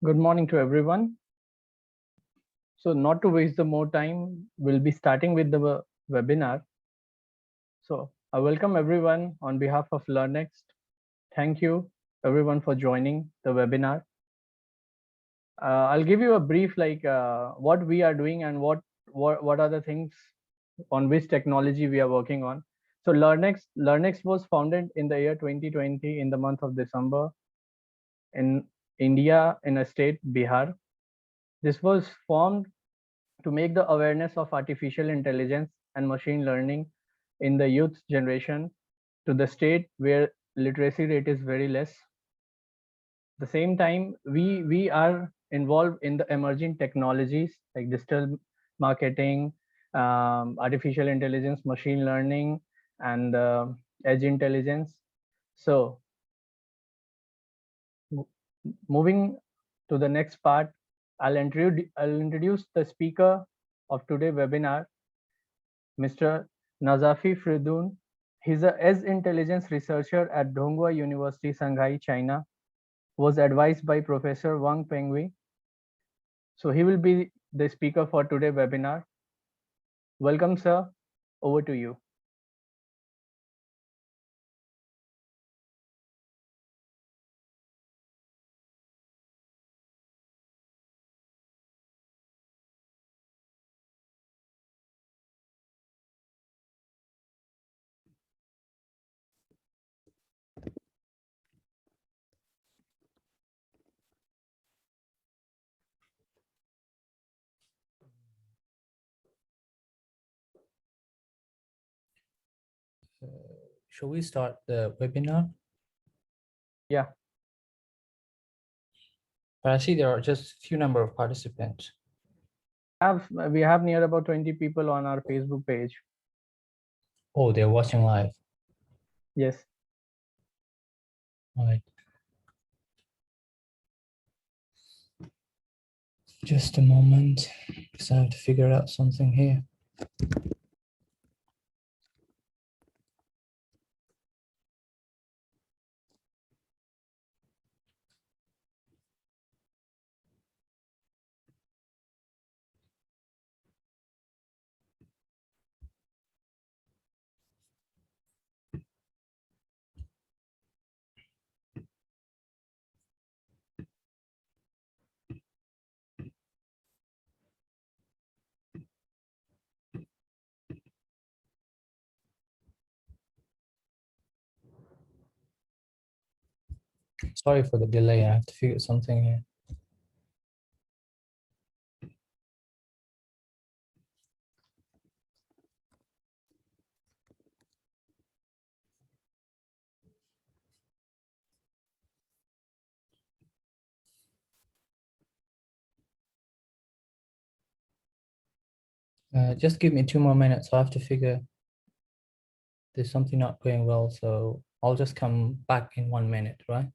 Good morning to everyone. So not to waste the more time, we'll be starting with the webinar. So I welcome everyone on behalf of Learnxt. Thank you everyone for joining the webinar. I'll give you a brief like what we are doing and what are the things on which technology we are working on. So Learnxt was founded in the year 2020 in the month of December in India in a state Bihar. This was formed to make the awareness of artificial intelligence and machine learning in the youth generation to the state where literacy rate is very less. At the same time, we are involved in the emerging technologies like digital marketing, artificial intelligence, machine learning, and edge intelligence. So moving to the next part, I'll introduce the speaker of today's webinar, Mr. NAJAFI FRIDOON. He's a edge intelligence researcher at Donghua University Shanghai, China. Was advised by Professor Wang Pengwei. So he will be the speaker for today's webinar. Welcome, sir. Over to you. Shall we start the webinar? Yeah. But I see there are just a few number of participants. We have near about 20 people on our Facebook page. Oh, they're watching live. Yes. All right. Just a moment, because I have to figure out something here. Sorry for the delay. I have to figure something here. Just give me 2 more minutes. I have to figure there's something not going well, so I'll just come back in 1 minute, right?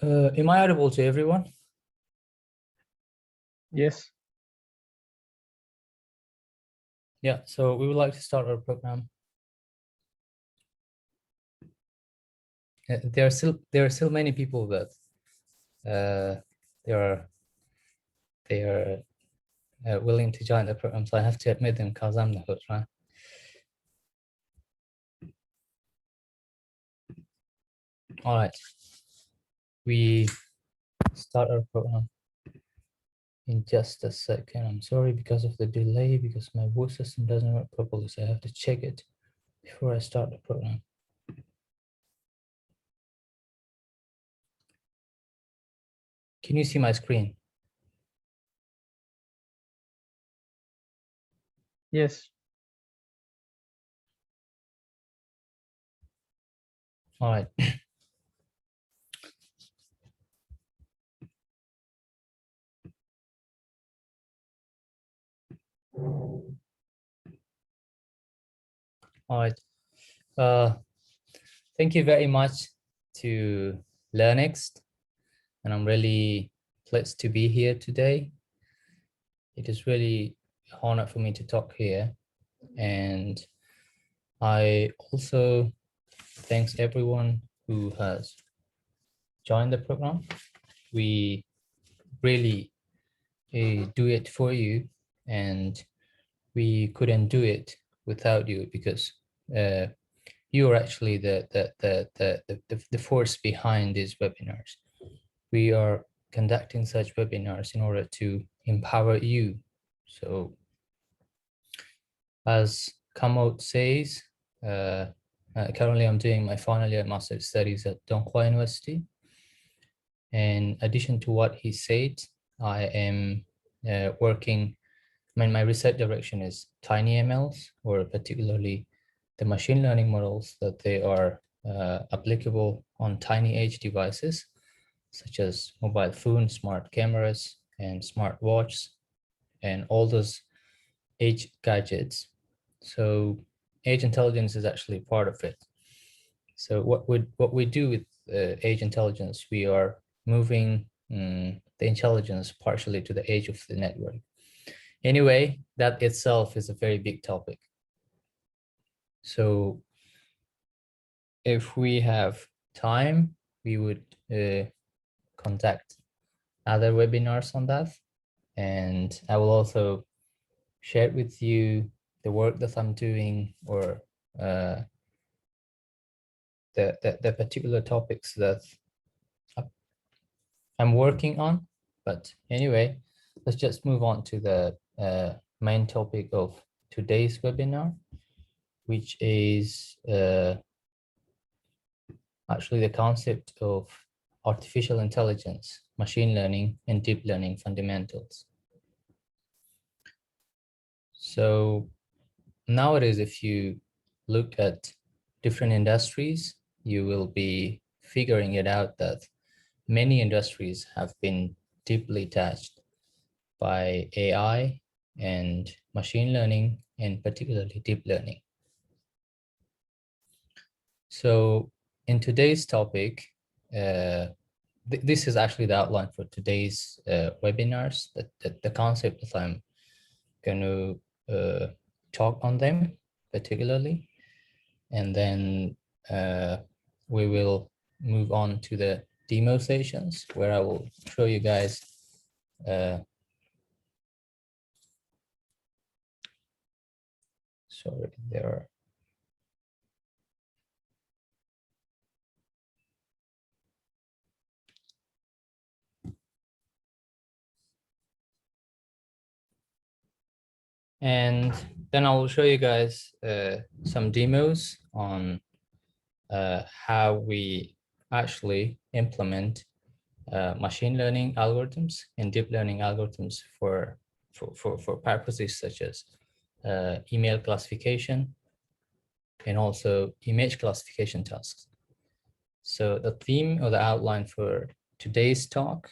Am I audible to everyone? Yes. Yeah, so we would like to start our program. There are still many people that they are willing to join the program, so I have to admit them because I'm the host, right? All right, we start our program in just a second. I'm sorry because of the delay, because my voice system doesn't work properly, so I have to check it before I start the program. Can you see my screen? Yes. All right. All right. Thank you very much to Learnxt, and I'm really pleased to be here today. It is really an honor for me to talk here, and I also thanks everyone who has joined the program. We really do it for you, and we couldn't do it without you, because you are actually the force behind these webinars. We are conducting such webinars in order to empower you. So as Kamot says, currently I'm doing my final year master's studies at Donghua University. In addition to what he said, I am working, my research direction is tiny MLs, or particularly the machine learning models that they are applicable on tiny edge devices, such as mobile phones, smart cameras, and smart watches, and all those edge gadgets. So edge intelligence is actually part of it. So what we do with edge intelligence, we are moving the intelligence partially to the edge of the network. Anyway, that itself is a very big topic. So if we have time, we would conduct other webinars on that. And I will also share with you the work that I'm doing, or the particular topics that I'm working on. But anyway, let's just move on to the main topic of today's webinar, which is actually the concept of artificial intelligence, machine learning, and deep learning fundamentals. So nowadays, if you look at different industries, you will be figuring it out that many industries have been deeply touched by AI and machine learning, and particularly deep learning. So in today's topic, this is actually the outline for today's webinars, the concept that I'm going to talk on them particularly, and then we will move on to the demo sessions, where I will show you guys sorry, there are and then I will show you guys some demos on how we actually implement machine learning algorithms and deep learning algorithms for purposes such as email classification and also image classification tasks. So the theme or the outline for today's talk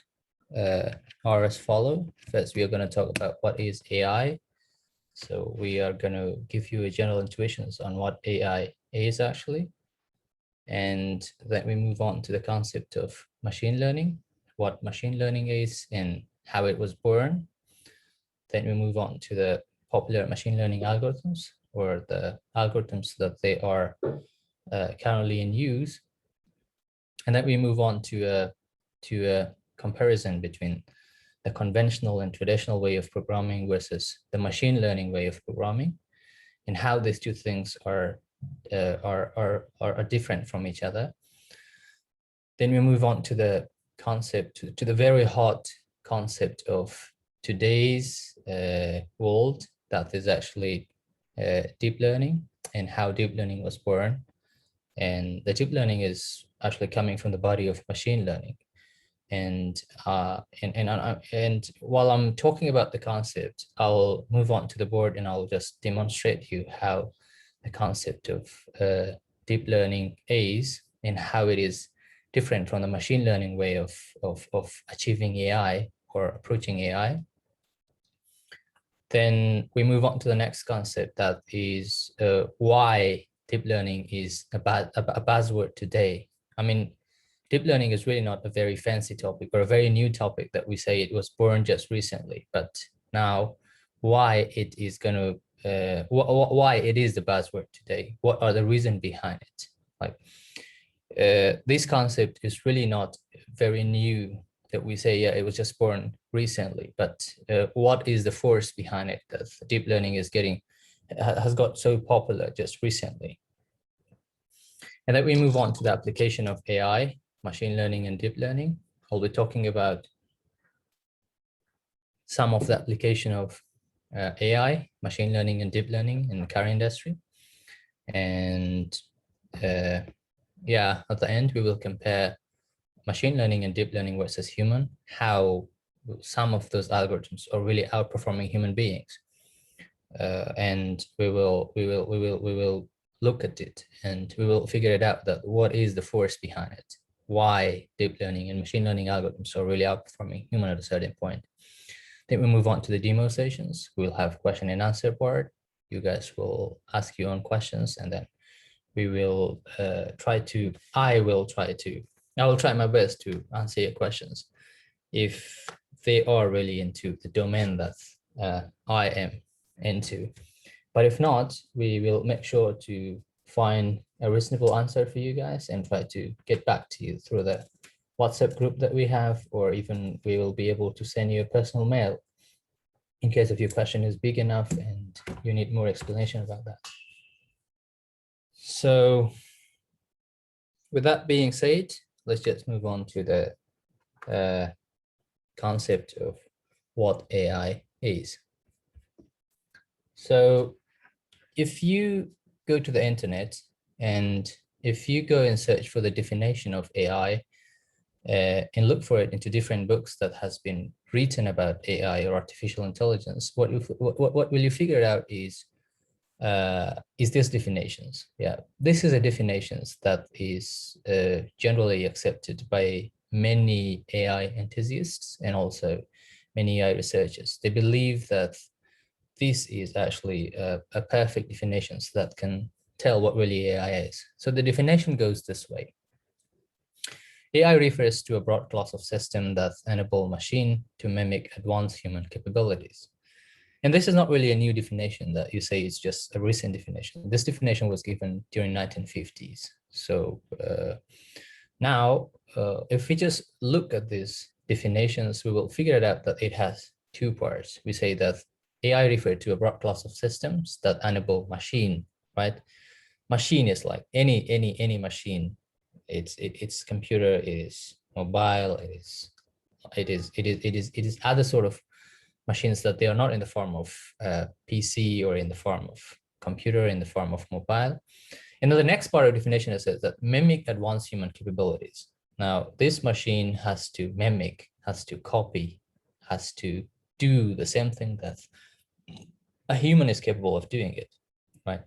are as follow. First, we are going to talk about what is AI. So we are going to give you a general intuitions on what AI is actually. And then we move on to the concept of machine learning, what machine learning is and how it was born. Then we move on to the popular machine learning algorithms, or the algorithms that they are currently in use. And then we move on to a comparison between the conventional and traditional way of programming versus the machine learning way of programming, and how these two things are different from each other. Then we move on to the concept, to the very hot concept of today's world, that is actually deep learning, and how deep learning was born. And the deep learning is actually coming from the body of machine learning. And while I'm talking about the concept, I'll move on to the board and I'll just demonstrate you how the concept of deep learning is, and how it is different from the machine learning way of achieving AI or approaching AI. Then we move on to the next concept, that is why deep learning is a buzzword today. I mean, deep learning is really not a very fancy topic or a very new topic that we say it was born just recently, but now why it is going to why it is the buzzword today, what are the reasons behind it. Like this concept is really not very new, that we say, yeah, it was just born recently, but what is the force behind it that deep learning is has got so popular just recently. And then we move on to the application of AI, machine learning and deep learning. I'll be talking about some of the application of AI, machine learning and deep learning in the car industry. And yeah, at the end, we will compare machine learning and deep learning versus human, how some of those algorithms are really outperforming human beings. And we will look at it, and we will figure it out, that what is the force behind it, why deep learning and machine learning algorithms are really outperforming human at a certain point. Then we move on to the demo sessions. We'll have question and answer part. You guys will ask your own questions, and then we will I will try my best to answer your questions if they are really into the domain that I am into. But if not, we will make sure to find a reasonable answer for you guys and try to get back to you through the WhatsApp group that we have, or even we will be able to send you a personal mail in case if your question is big enough and you need more explanation about that. So with that being said, let's just move on to the concept of what AI is. So if you go to the internet and if you go and search for the definition of AI and look for it into different books that has been written about AI or artificial intelligence, what will you figure out is these definitions. Yeah, this is a definitions that is generally accepted by many AI enthusiasts and also many AI researchers. They believe that this is actually a perfect definition that can tell what really AI is. So the definition goes this way. AI refers to a broad class of systems that enable machine to mimic advanced human capabilities. And this is not really a new definition that you say it's just a recent definition. This definition was given during 1950s. So now, if we just look at these definitions, we will figure it out that it has two parts. We say that AI referred to a broad class of systems that enable machine, right? Machine is like any machine. It's computer, it is mobile, it is other sort of machines that they are not in the form of PC or in the form of computer, in the form of mobile. And then the next part of definition is that mimic advanced human capabilities. Now, this machine has to mimic, has to copy, has to do the same thing that a human is capable of doing it, right?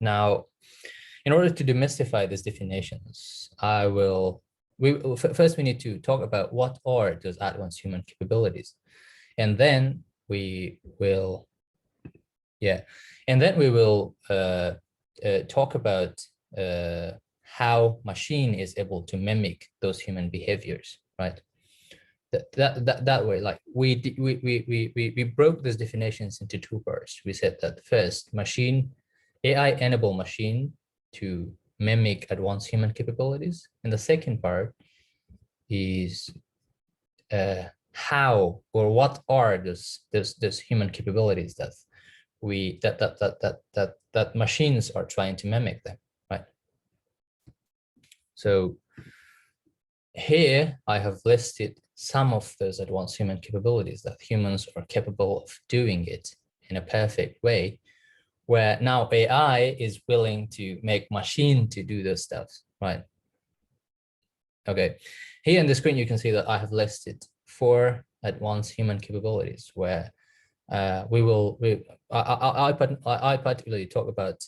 Now, in order to demystify these definitions, first we need to talk about what are those advanced human capabilities. And then we will, talk about how machine is able to mimic those human behaviors, right? That way, like we broke these definitions into two parts. We said that first, machine, AI enable machine to mimic advanced human capabilities, and the second part is how or what are those human capabilities that that machines are trying to mimic them, right? So here I have listed some of those advanced human capabilities that humans are capable of doing it in a perfect way, where now AI is willing to make machine to do those stuff, right? Okay, here on the screen, you can see that I have listed 4 advanced human capabilities where I particularly talk about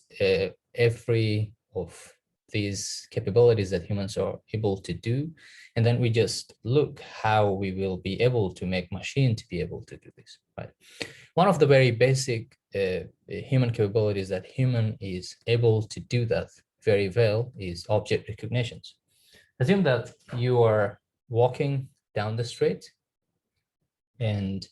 every of these capabilities that humans are able to do, and then we just look how we will be able to make machine to be able to do this, right? One of the very basic human capabilities that human is able to do that very well is object recognitions. Assume that you are walking down the street and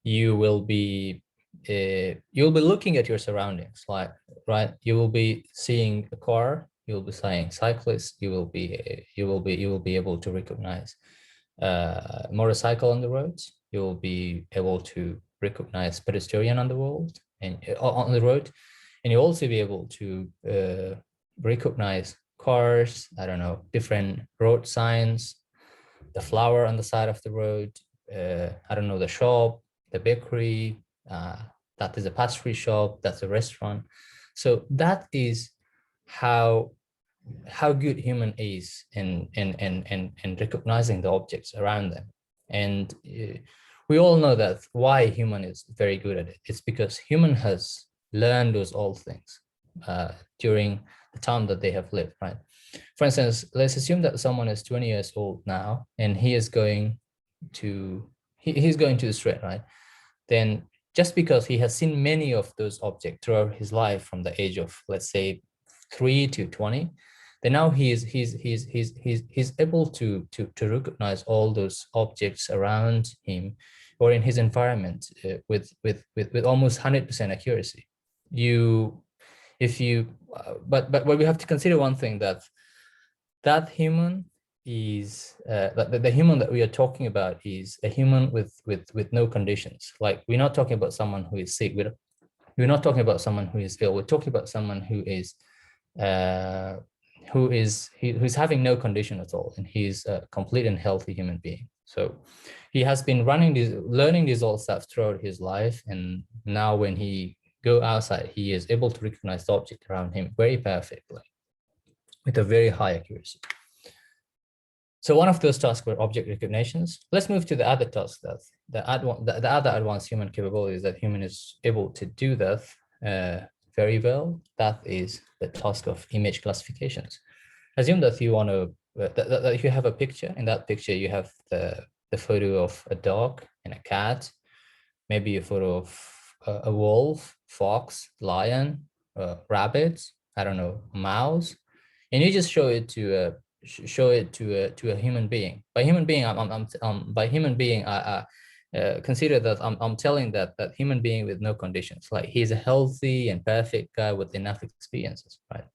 you will be looking at your surroundings, like, right? You will be seeing a car, you will be seeing cyclists, you will be able to recognize motorcycle on the roads, you will be able to recognize pedestrian on the road, and and you'll also be able to recognize cars, I don't know, different road signs, the flower on the side of the road, I don't know, the shop, the bakery, that is a pastry shop, that's a restaurant. So that is how good human is in recognizing the objects around them. And we all know that why human is very good at it. It's because human has learned those old things during the time that they have lived, right? For instance, let's assume that someone is 20 years old now, and he is going to he's going to the street, right? Then just because he has seen many of those objects throughout his life from the age of, let's say, 3 to 20, then now he's able to recognize all those objects around him or in his environment with almost 100% accuracy. But we have to consider one thing, that human is the human that we are talking about is a human with no conditions. Like, we're not talking about someone who is sick, we're not talking about someone who is ill, we're talking about someone who is who's having no condition at all, and he's a complete and healthy human being. So he has been learning these all stuff throughout his life, and now when he go outside, he is able to recognize the object around him very perfectly with a very high accuracy. So one of those tasks were object recognitions. Let's move to the other task, that the other advanced human capabilities that human is able to do that very well. That is the task of image classifications. Assume that you want to that you have a picture. In that picture, you have the photo of a dog and a cat, maybe a photo of a wolf, fox, lion, rabbit, I don't know, mouse, and you just show it to a human being. By human being, I consider that I'm telling that human being with no conditions, like he's a healthy and perfect guy with enough experiences, right?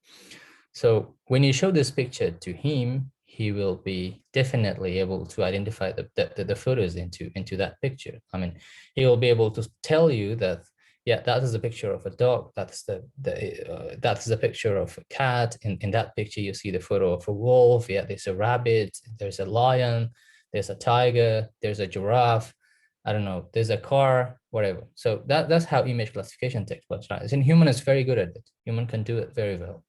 So when you show this picture to him, he will be definitely able to identify the photos into that picture. I mean, he will be able to tell you that, yeah, that is a picture of a dog. That's the picture of a cat. In that picture, you see the photo of a wolf. Yeah, there's a rabbit. There's a lion. There's a tiger. There's a giraffe. I don't know. There's a car. Whatever. So that's how image classification takes place, right? And human is very good at it. Human can do it very well.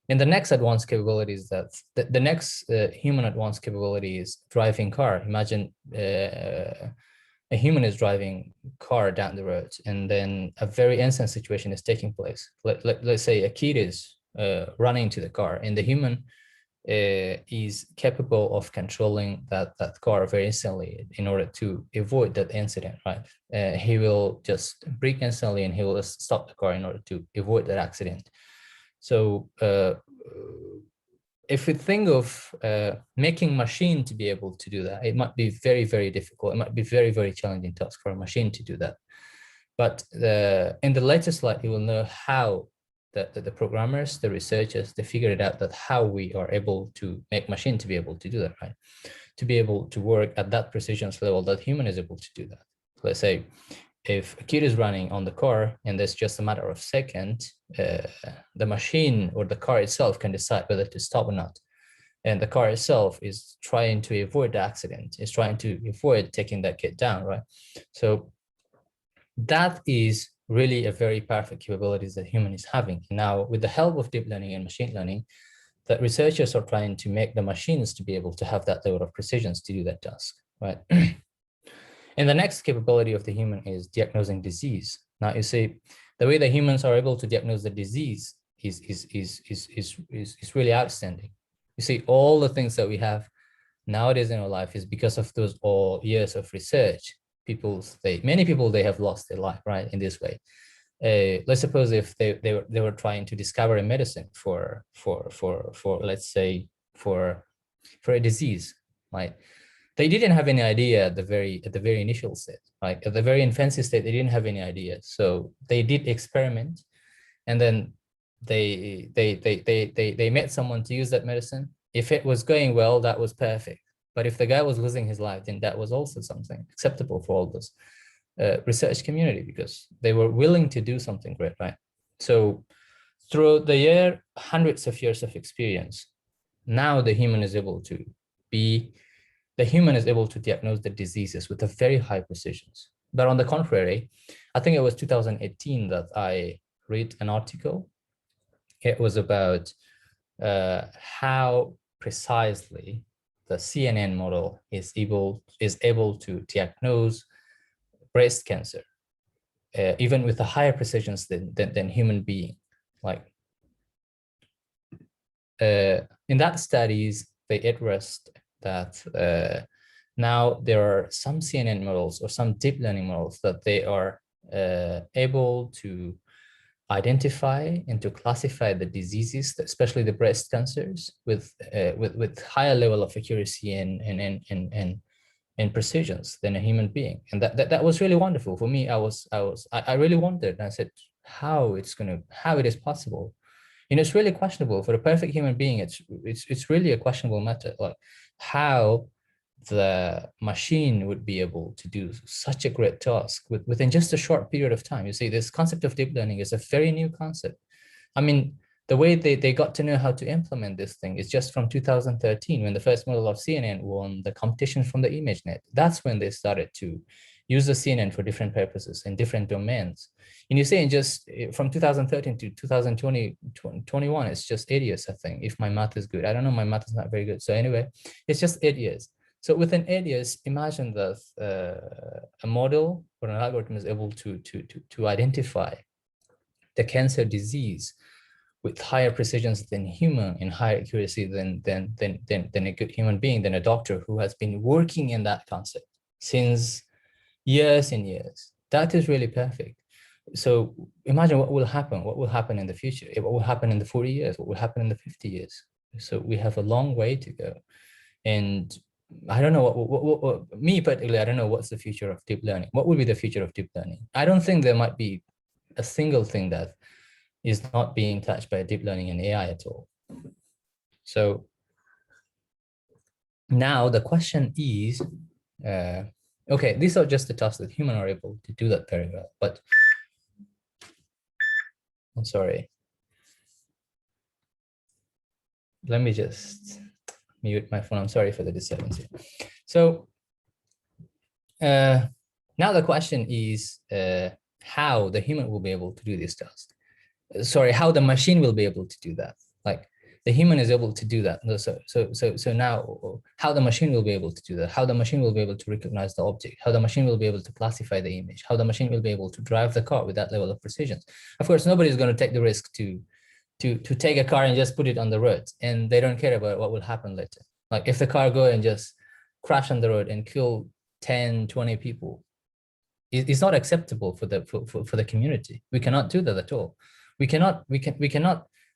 And the next advanced capability is that the next human advanced capability is driving car. Imagine a human is driving car down the road, and then a very instant situation is taking place. Let's say a kid is running to the car, and the human is capable of controlling that car very instantly in order to avoid that incident, right? He will just brake instantly, and he will stop the car in order to avoid that accident. So if we think of making machine to be able to do that, it might be very, very difficult. It might be very, very challenging task for a machine to do that. But in the later slide, you will know how the programmers, the researchers, they figured it out, that how we are able to make machine to be able to do that, right? To be able to work at that precision level that human is able to do that. Let's say if a kid is running on the car and there's just a matter of seconds, the machine or the car itself can decide whether to stop or not. And the car itself is trying to avoid the accident, is trying to avoid taking that kid down, right? So that is really a very powerful capabilities that human is having. Now, with the help of deep learning and machine learning, that researchers are trying to make the machines to be able to have that level of precision to do that task, right? And the next capability of the human is diagnosing disease. Now, you see, the way that humans are able to diagnose the disease is really outstanding. You see, all the things that we have nowadays in our life is because of those all years of research. Many people, they have lost their life, right, in this way. Let's suppose if they were trying to discover a medicine for let's say for a disease, right? They didn't have any idea at the very initial state, right? At the very infancy state, they didn't have any idea. So they did experiment, and then they met someone to use that medicine. If it was going well, that was perfect. But if the guy was losing his life, then that was also something acceptable for all this research community, because they were willing to do something great, right? So through the hundreds of years of experience, now the human is able to diagnose the diseases with a very high precision. But on the contrary, I think it was 2018 that I read an article. It was about how precisely the CNN model is able to diagnose breast cancer, even with a higher precision than human being. Like in that studies, they addressed that now there are some CNN models or some deep learning models that they are able to identify and to classify the diseases, especially the breast cancers, with higher level of accuracy and precision than a human being. And that was really wonderful for me. I really wondered, and I said, how it is possible. You know, it's really questionable for a perfect human being. It's really a questionable matter, like how the machine would be able to do such a great task within just a short period of time. You see, this concept of deep learning is a very new concept. I mean, the way they got to know how to implement this thing is just from 2013, when the first model of CNN won the competition from the ImageNet. That's when they started to use the CNN for different purposes in different domains. And you see, in just from 2013 to 2021, it's just 8 years, I think, if my math is good. I don't know, my math is not very good. So anyway, it's just 8 years. So within 8 years, imagine that a model or an algorithm is able to identify the cancer disease with higher precision than human and higher accuracy than a good human being, than a doctor who has been working in that concept since years and years. That is really perfect. So imagine what will happen in the future, what will happen in the 40 years, what will happen in the 50 years. So we have a long way to go. And I don't know what me particularly, I don't know what's the future of deep learning. What will be the future of deep learning? I don't think there might be a single thing that is not being touched by deep learning and AI at all. So now the question is, okay, these are just the tasks that humans are able to do that very well, but I'm sorry. Let me just mute my phone. I'm sorry for the disturbance here. So now the question is how the human will be able to do this task. Sorry, how the machine will be able to do that. Like the human is able to do that. So now how the machine will be able to do that, how the machine will be able to recognize the object, how the machine will be able to classify the image, how the machine will be able to drive the car with that level of precision. Of course, nobody's going to take the risk to take a car and just put it on the road, and they don't care about what will happen later. Like if the car go and just crash on the road and kill 10, 20 people, it's not acceptable for the community. We cannot do that at all. We cannot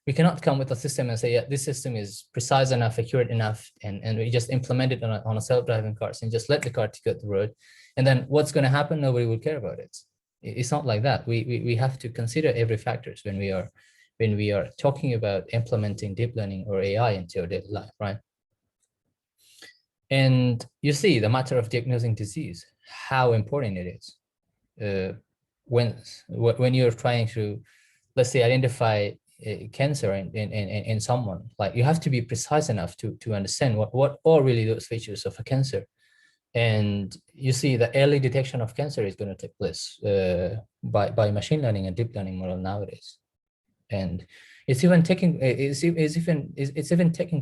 we cannot come with a system and say, yeah, this system is precise enough, accurate enough, and we just implement it on a self-driving cars and just let the car take the road. And then what's going to happen? Nobody will care about it. It's not like that. We have to consider every factors when we are talking about implementing deep learning or AI into your daily life, right? And you see the matter of diagnosing disease, how important it is. When you're trying to, let's say, identify cancer in someone, like you have to be precise enough to understand what are really those features of a cancer. And you see the early detection of cancer is going to take place by machine learning and deep learning model nowadays. And it's even taking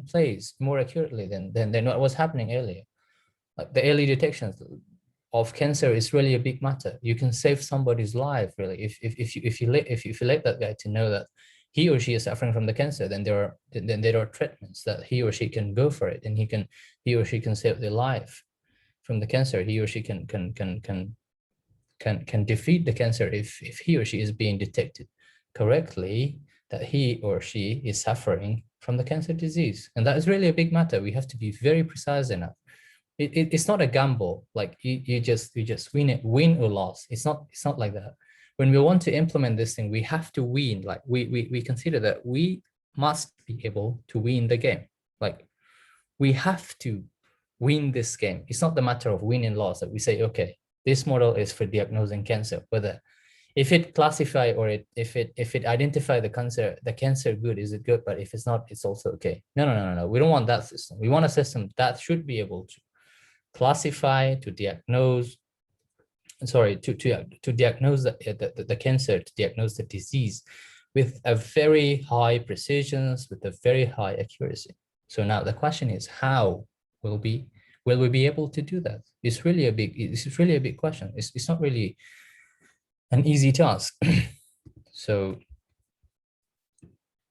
place more accurately than what was happening earlier. Like the early detection of cancer is really a big matter. You can save somebody's life, really, if you let that guy to know that he or she is suffering from the cancer. Then there are treatments that he or she can go for it, and he or she can save their life from the cancer. He or she can defeat the cancer if he or she is being detected correctly that he or she is suffering from the cancer disease. And that is really a big matter. We have to be very precise enough. It's not a gamble, like you just win or loss. It's not like that. When we want to implement this thing, we have to win. Like we consider that we must be able to win the game. Like we have to win this game. It's not the matter of win and loss that we say, okay, this model is for diagnosing cancer, whether if it classify or if it identify the cancer good, is it good? But if it's not, it's also okay. No. We don't want that system. We want a system that should be able to classify, to diagnose, to diagnose the cancer, to diagnose the disease with a very high precision, with a very high accuracy. So now the question is, how will we be able to do that? It's really a big question. It's not really an easy task. So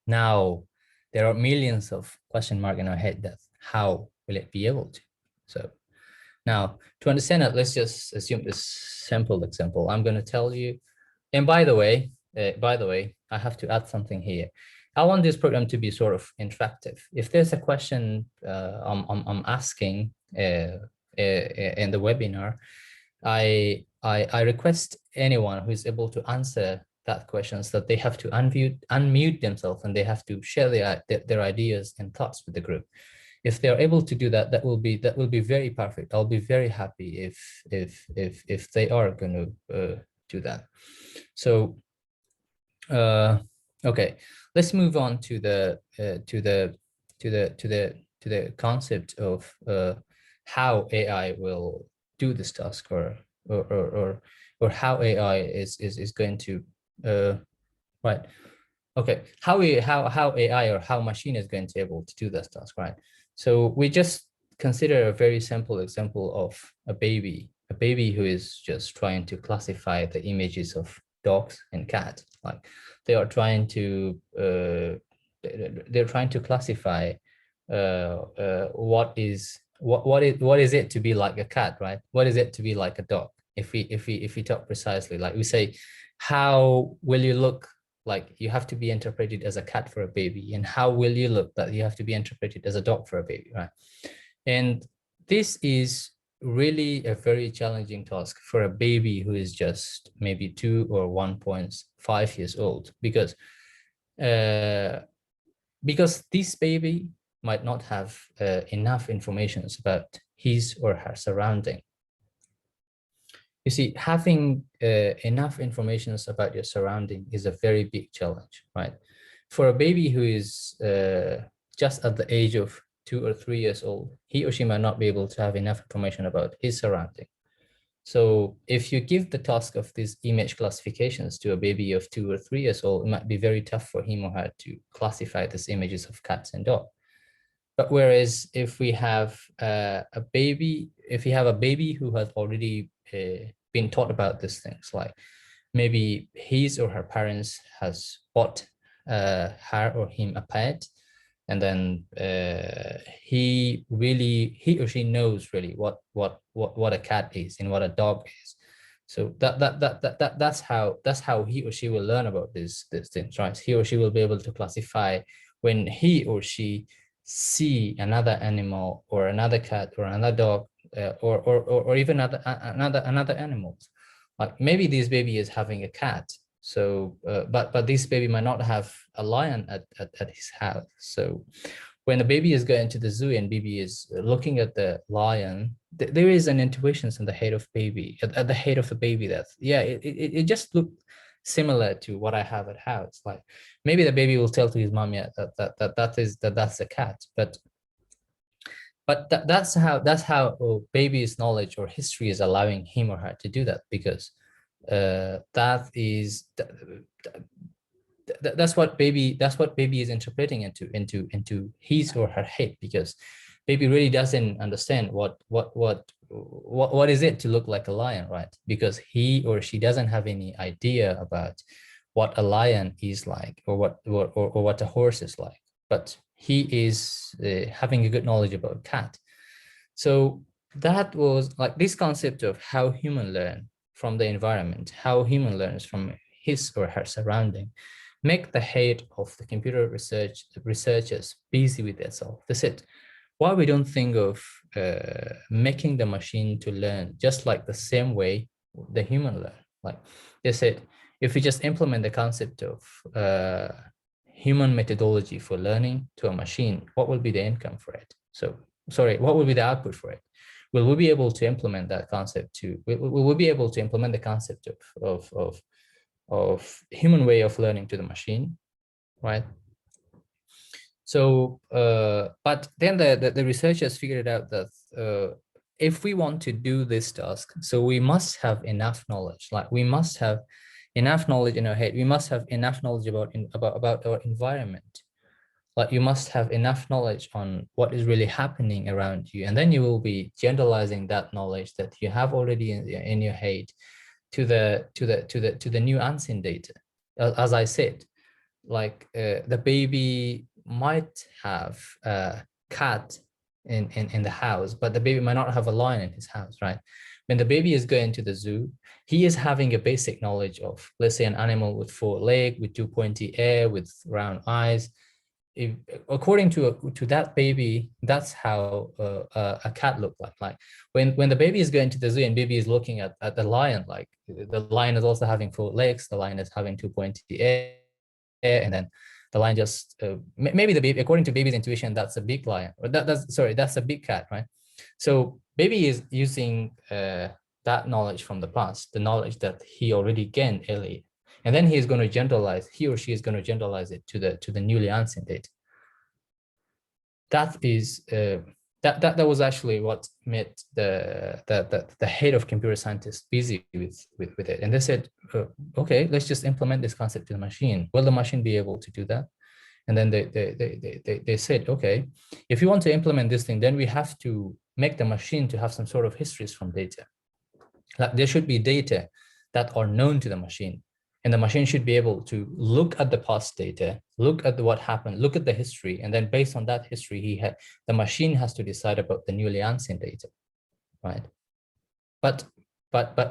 now there are millions of question marks in our head that how will it be able to? So now to understand that, let's just assume this simple example. I'm going to tell you, and by the way, I have to add something here. I want this program to be sort of interactive. If there's a question I'm asking in the webinar, I request anyone who is able to answer that question so that they have to unmute themselves, and they have to share their ideas and thoughts with the group. If they are able to do that, that will be very perfect. I'll be very happy if they are going to do that. So okay, let's move on to the concept of how AI will do this task, or how AI is going to right. Okay, how AI or how machine is going to be able to do this task, right? So we just consider a very simple example of a baby who is just trying to classify the images of dogs and cats. Like they are trying to they're trying to classify what is it to be like a cat, right? What is it to be like a dog? If we talk precisely, like we say, how will you look? Like you have to be interpreted as a cat for a baby, and how will you look that you have to be interpreted as a dog for a baby, right? And this is really a very challenging task for a baby who is just maybe 2 or 1.5 years old, because this baby might not have enough information about his or her surrounding. You see, having enough information about your surrounding is a very big challenge, right? For a baby who is just at the age of 2 or 3 years old, he or she might not be able to have enough information about his surrounding. So if you give the task of these image classifications to a baby of 2 or 3 years old, it might be very tough for him or her to classify these images of cats and dogs. But whereas if we have a baby who has already been taught about these things, like maybe his or her parents has bought her or him a pet, and then he or she knows really what a cat is and what a dog is. So that's how he or she will learn about these things, right? He or she will be able to classify when he or she see another animal or another cat or another dog, or even another animals. Like maybe this baby is having a cat, so but this baby might not have a lion at his house. So when a baby is going to the zoo and baby is looking at the lion, there is an intuition in the head of baby, at the head of the baby, that yeah, it just looked similar to what I have at house. Like maybe the baby will tell to his mom, yeah, that's a cat, but that's how baby's knowledge or history is allowing him or her to do that, because that's what baby is interpreting into his or her head, because baby really doesn't understand what is it to look like a lion, right? Because he or she doesn't have any idea about what a lion is like, or what a horse is like, but he is having a good knowledge about cat. So that was like this concept of how human learn from the environment, how human learns from his or her surrounding, make the head of the computer researchers busy with itself. That's it. Why we don't think of making the machine to learn just like the same way the human learn? Like they said, if we just implement the concept of human methodology for learning to a machine, what will be the income for it? So, sorry, what will be the output for it? Will we be able to implement that concept to, will we be able to implement the concept of human way of learning to the machine, right? So, but then the researchers figured out that if we want to do this task, so we must have enough knowledge, like we must have enough knowledge in our head, we must have enough knowledge about our environment. Like you must have enough knowledge on what is really happening around you, and then you will be generalizing that knowledge that you have already in your head to the new unseen data. As I said, like the baby might have a cat in the house, but the baby might not have a lion in his house, right? When the baby is going to the zoo, he is having a basic knowledge of, let's say, an animal with 4 legs, with 2 pointy ear, with round eyes. If, according to that baby, that's how a cat looked like. Like when the baby is going to the zoo and baby is looking at the lion, like the lion is also having 4 legs, the lion is having 2 pointy ear, and then the lion just maybe the baby, according to baby's intuition, that's a big lion, or that's a big cat, right? So baby is using that knowledge from the past, the knowledge that he already gained earlier, and then he is going to generalize, he or she is going to generalize it to the newly unseen data. That is that was actually what made the head of computer scientists busy with it. And they said, okay, let's just implement this concept to the machine. Will the machine be able to do that? And then they said, okay, if you want to implement this thing, then we have to make the machine to have some sort of histories from data. Like there should be data that are known to the machine. And the machine should be able to look at the past data, look at what happened, look at the history, and then based on that history, the machine has to decide about the newly unseen data, right? But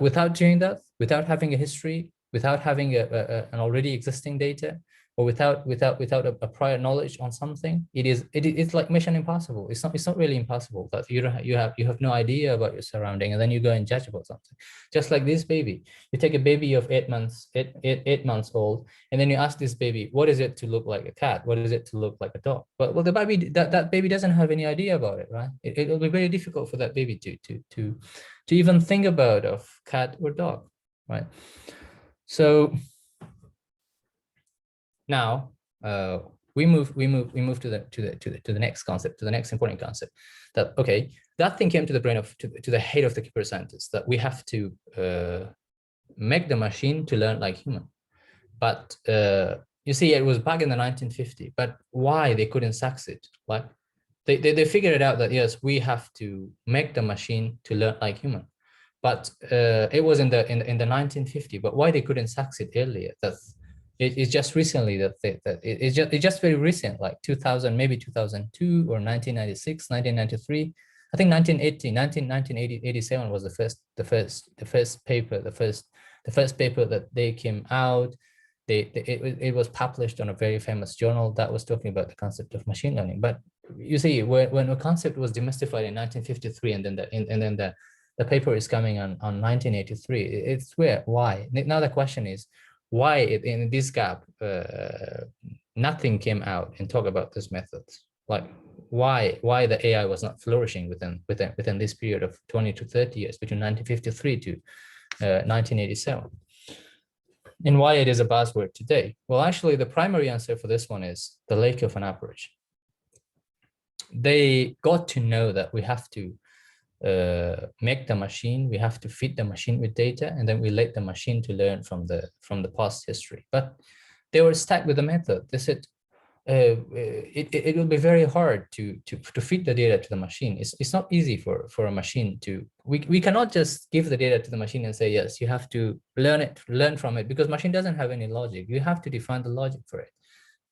without doing that, without having a history, without having an already existing data, or without a prior knowledge on something, it's like mission impossible. It's not really impossible, that you have no idea about your surrounding, and then you go and judge about something. Just like this baby, you take a baby of 8 months old, and then you ask this baby, what is it to look like a cat? What is it to look like a dog? Well, the baby, that baby doesn't have any idea about it, right? It'll be very difficult for that baby to even think about of cat or dog, right? So now we move to the next concept, to the next important concept. That okay, that thing came to the brain of to the head of the computer scientists, that we have to make the machine to learn like human. But you see, it was back in the 1950s. But why they couldn't succeed? Like they figured it out that yes, we have to make the machine to learn like human. But it was in the 1950s. But why they couldn't succeed earlier? It's just recently it's just very recent, like 2000, maybe 2002 or 1996, 1993. I think 1987 was the first paper that they came out. It was published on a very famous journal that was talking about the concept of machine learning. But you see, when the concept was demystified in 1953, and then the paper is coming on 1983, it's where, why? Now the question is, why in this gap, nothing came out and talk about these methods? Like, why the AI was not flourishing within this period of 20 to 30 years, between 1953 to 1987? And why it is a buzzword today? Well, actually, the primary answer for this one is the lack of an approach. They got to know that we have to make the machine, we have to feed the machine with data, and then we let the machine to learn from the past history. But they were stuck with the method. They said, it will be very hard to feed the data to the machine. It's not easy for a machine to, we cannot just give the data to the machine and say, yes, you have to learn from it, because machine doesn't have any logic. You have to define the logic for it.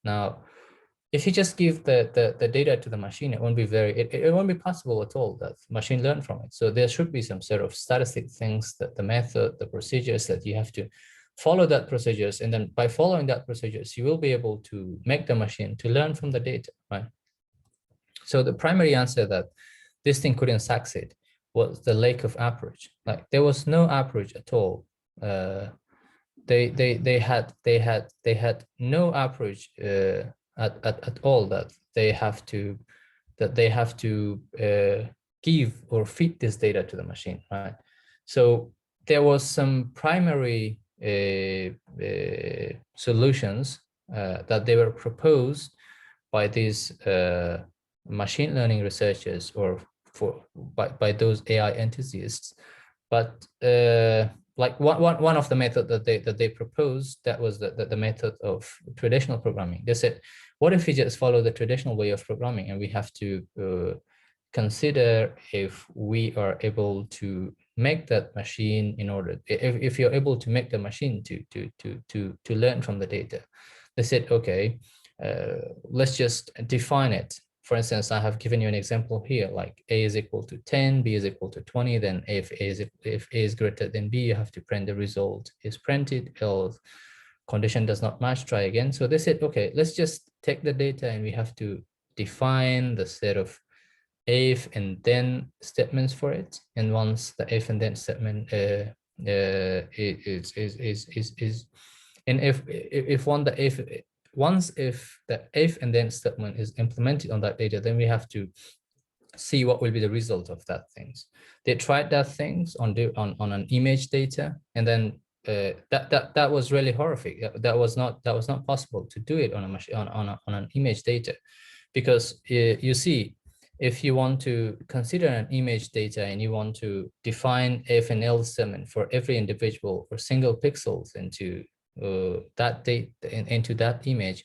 Now, if you just give the data to the machine, it won't be it won't be possible at all that machine learn from it. So there should be some sort of statistic things, that the method, the procedures that you have to follow that procedures, and then by following that procedures, you will be able to make the machine to learn from the data, right? So the primary answer that this thing couldn't succeed was the lack of approach. Like, there was no approach at all. They had no approach at all, that they have to give or feed this data to the machine, right? So there was some primary solutions that they were proposed by these machine learning researchers, or by those AI enthusiasts. But like one of the method that they proposed, that was the method of traditional programming. They said, what if we just follow the traditional way of programming, and we have to consider if we are able to make that machine, in order, if you're able to make the machine to learn from the data. They said, okay, let's just define it. For instance, I have given you an example here, like A is equal to 10, B is equal to 20. Then if A is greater than B, you have to print the result is printed, else condition does not match, try again. So they said, okay, let's just take the data, and we have to define the set of if and then statements for it. And once the if and then statement and if the if and then statement is implemented on that data, then we have to see what will be the result of that things. They tried that things on an image data, and then that was really horrific. That was not possible to do it on a machine on an image data, because you see, if you want to consider an image data and you want to define if and else statement for every individual or single pixels into that data, into that image,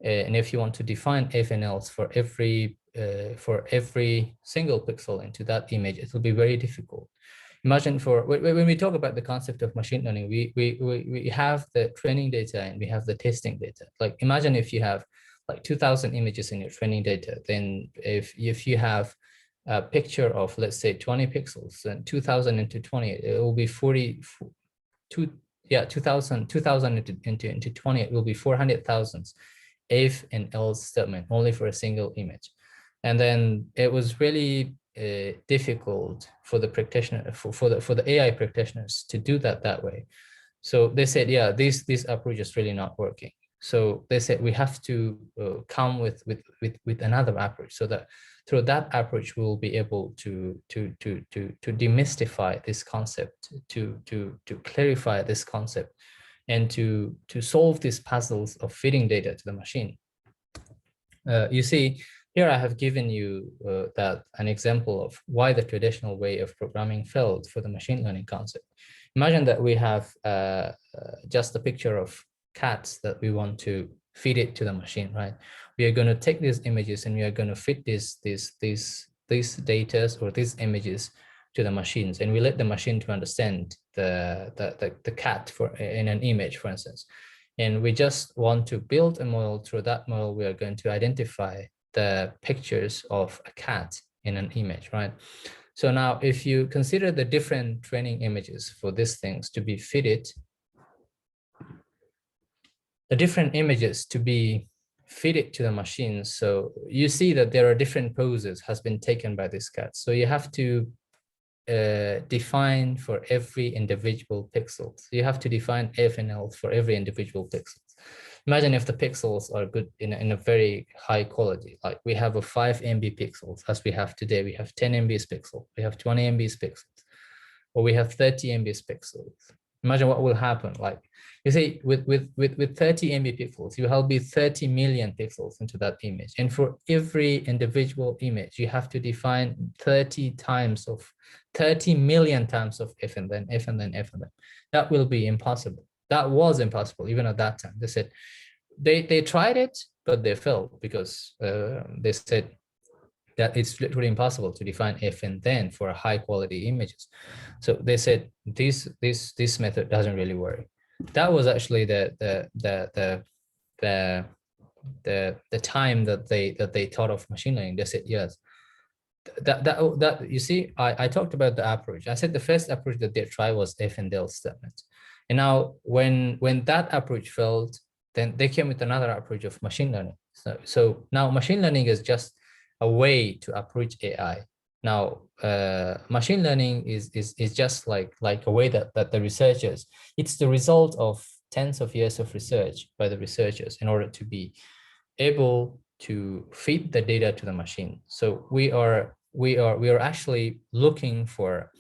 and if you want to define if and else for every single pixel into that image, it will be very difficult. Imagine when we talk about the concept of machine learning, we have the training data and we have the testing data. Like, imagine if you have like 2,000 images in your training data, then if you have a picture of, let's say, 20 pixels, then 2,000 into 20, it will be 2,000 into 20, it will be 400,000 if and else statement only for a single image. And then it was really difficult for the practitioner, for the AI practitioners to do that way. So they said, yeah, this approach is really not working. So they said we have to come with another approach, so that through that approach we will be able to demystify this concept, to clarify this concept, and to solve these puzzles of feeding data to the machine. You see, here I have given you an example of why the traditional way of programming failed for the machine learning concept. Imagine that we have just a picture of cats that we want to feed it to the machine, right? We are going to take these images and we are going to feed these data or these images to the machines, and we let the machine to understand the cat in an image, for instance. And we just want to build a model. Through that model, we are going to identify the pictures of a cat in an image, right? So now if you consider the different training images for these things to be fitted, the different images to be fitted to the machine. So you see that there are different poses has been taken by this cat. So you have to define for every individual pixel. So you have to define F and L for every individual pixel. Imagine if the pixels are good in a very high quality, like we have a 5 MB pixels as we have today. We have 10 MB pixels, we have 20 MB pixels, or we have 30 MB pixels. Imagine what will happen. Like you see, with 30 MB pixels, you have 30 million pixels into that image. And for every individual image, you have to define 30 million times of F and then F and then F and then. That will be impossible. That was impossible even at that time. They said they tried it, but they failed because they said that it's literally impossible to define F and then for high quality images. So they said this method doesn't really work. That was actually the time that they thought of machine learning. They said yes. That you see, I talked about the approach. I said the first approach that they tried was F and L statement. And now when that approach failed, then they came with another approach of machine learning. So now machine learning is just a way to approach AI. Now, machine learning is just like a way that the researchers, it's the result of tens of years of research by the researchers in order to be able to feed the data to the machine. So we are actually looking for,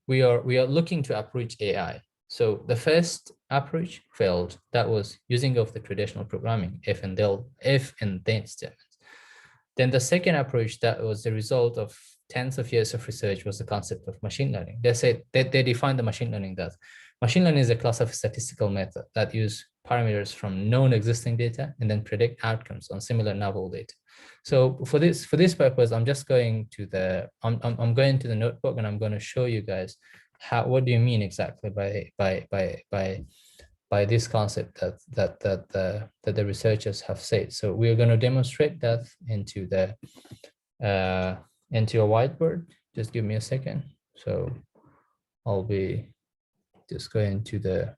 we are looking to approach AI. So the first approach failed. That was using of the traditional programming, F and then statements. Then the second approach that was the result of tens of years of research was the concept of machine learning. They said that they defined the machine learning that machine learning is a class of statistical method that use parameters from known existing data and then predict outcomes on similar novel data. So for this purpose, I'm just going to the I'm going to the notebook and I'm going to show you guys what do you mean exactly by this concept that the researchers have said. So we're going to demonstrate that into the into a whiteboard. Just give me a second. So I'll be just going to the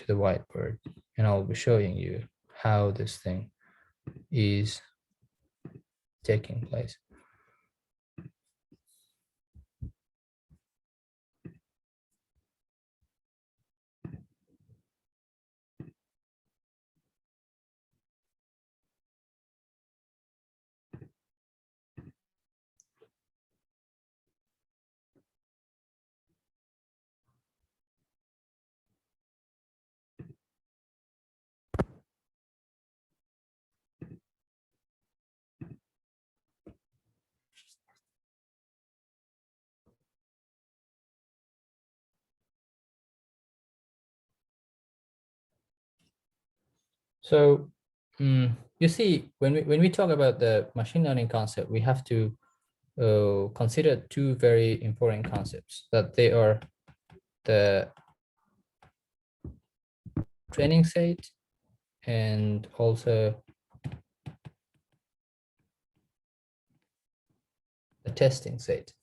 whiteboard, and I'll be showing you how this thing is taking place. So you see, when we talk about the machine learning concept, we have to consider two very important concepts, that they are the training set and also the testing set.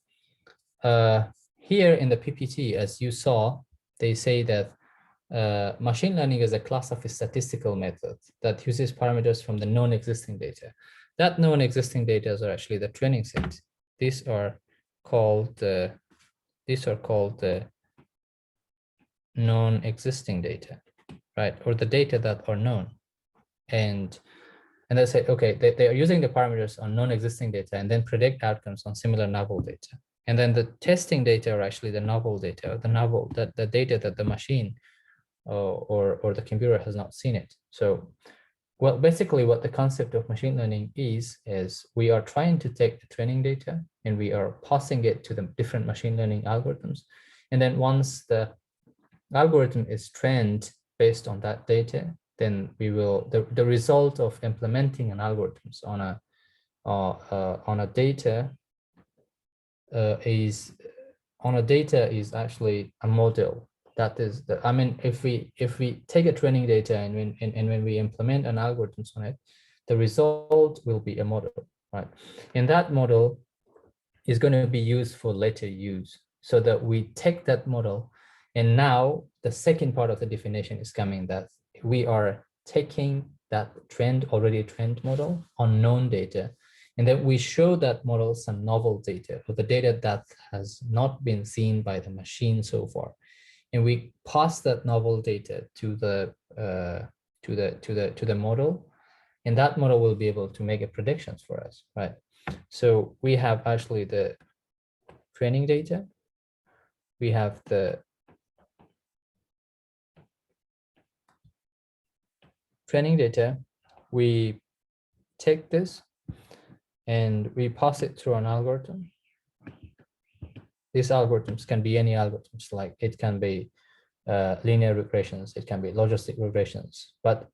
Here in the PPT, as you saw, they say that machine learning is a class of a statistical method that uses parameters from the known existing data. That known existing data are actually the training set. These are called the known existing data, right? Or the data that are known. And they say, okay, they are using the parameters on known existing data and then predict outcomes on similar novel data. And then the testing data are actually the novel data, the data that the machine or the computer has not seen it. So, well, basically what the concept of machine learning is we are trying to take the training data and we are passing it to the different machine learning algorithms. And then once the algorithm is trained based on that data, then we will, the result of implementing an algorithms on a data is actually a model. That is I mean, if we take a training data and when we implement an algorithms on it, the result will be a model. right? And that model is going to be used for later use, so that we take that model. And now the second part of the definition is coming, that we are taking that already trained model on known data, and then we show that model some novel data, or the data that has not been seen by the machine so far. And we pass that novel data to the model, and that model will be able to make a predictions for us, right? So we have actually the training data, we have the training data, we take this and we pass it through an algorithm. These algorithms can be any algorithms, like it can be linear regressions, it can be logistic regressions. But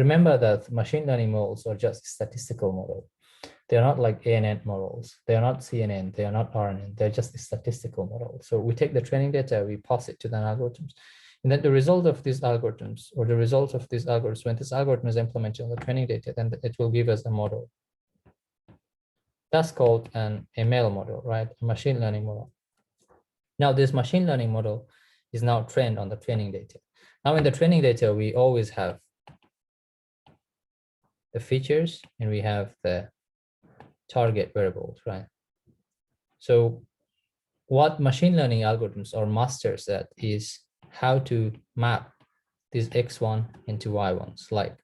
remember that machine learning models are just statistical models. They're not like ANN models. They're not CNN. They are not RNN. They're just statistical models. So we take the training data, we pass it to the algorithms. And then the result of these algorithms, or the result of these algorithms, when this algorithm is implemented on the training data, then it will give us a model. That's called an ML model, right? A machine learning model. Now, this machine learning model is now trained on the training data. Now, in the training data, we always have the features and we have the target variables, right? So what machine learning algorithms are masters at is how to map these X1 into Y1s, like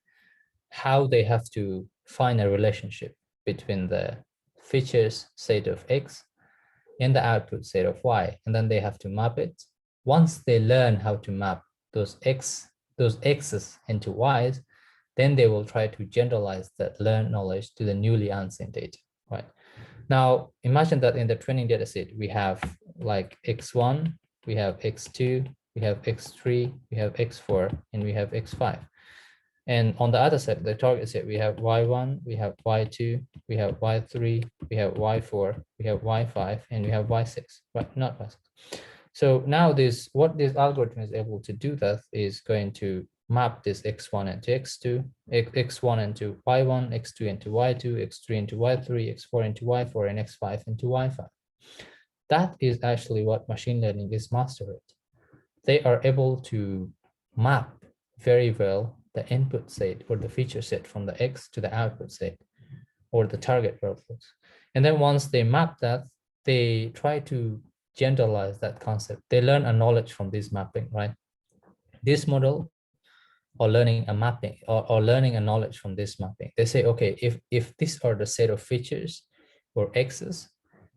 how they have to find a relationship between the features set of X and the output set of Y, and then they have to map it. Once they learn how to map those X's into Y's, then they will try to generalize that learned knowledge to the newly unseen data, right? Now, imagine that in the training data set, we have like X1, we have X2, we have X3, we have X4, and we have X5. And on the other side, the target set, we have Y1, we have Y2, we have Y3, we have Y4, we have Y5, and we have Y6, right? Not Y6. So now what this algorithm is able to do that is going to map this X1 into X2, X1 into Y1, X2 into Y2, X3 into Y3, X4 into Y4, and X5 into Y5. That is actually what machine learning is mastered. They are able to map very well the input set or the feature set from the X to the output set or the target variables. And then once they map that, they try to generalize that concept. They learn a knowledge from this mapping, right? This model or learning a mapping or learning a knowledge from this mapping. They say, okay, if these are the set of features or X's,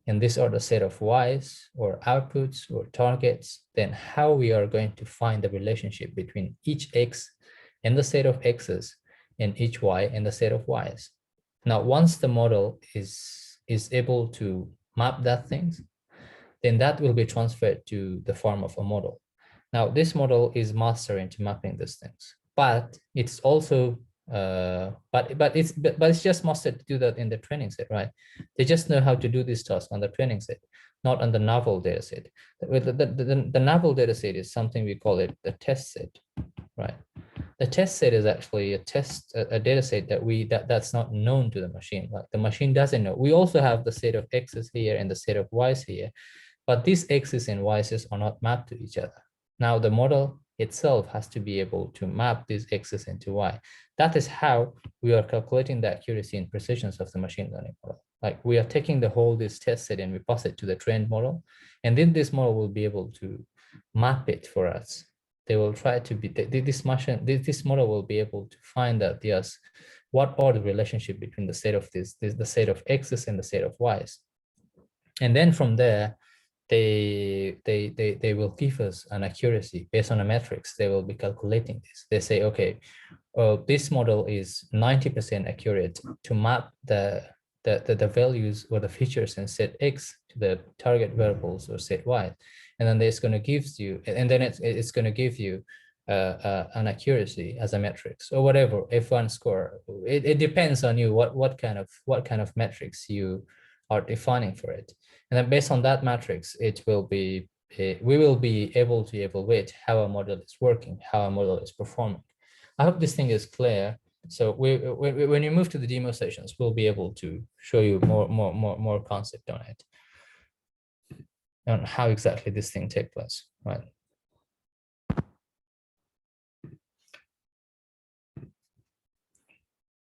and these are the set of Y's or outputs or targets, then how we are going to find the relationship between each X and the set of X's and each Y and the set of Y's. Now, once the model is able to map that things, then that will be transferred to the form of a model. Now, this model is master into mapping these things, but it's also but it's just mastered to do that in the training set, right? They just know how to do this task on the training set, not on the novel data set. The novel data set is something we call it the test set, right? The test set is actually a data set that's not known to the machine. Like the machine doesn't know. We also have the set of X's here and the set of Y's here, but these X's and Y's are not mapped to each other. Now the model itself has to be able to map these X's into Y. That is how we are calculating the accuracy and precision of the machine learning model. Like we are taking this test set and we pass it to the trained model, and then this model will be able to map it for us. They will try to be, this model will be able to find that, yes, what are the relationship between the set of the set of X's and the set of Y's. And then from there, they will give us an accuracy based on a matrix. They will be calculating this. They say, okay, this model is 90% accurate to map the values or the features in set X to the target variables or set Y. And then it's going to give you, and then it's going to give you an accuracy as a matrix or whatever F1 score. It depends on you what kind of metrics you are defining for it. And then based on that matrix, we will be able to evaluate how a model is working, how a model is performing. I hope this thing is clear. So when you move to the demo sessions, we'll be able to show you more concept on it, on how exactly this thing takes place, right?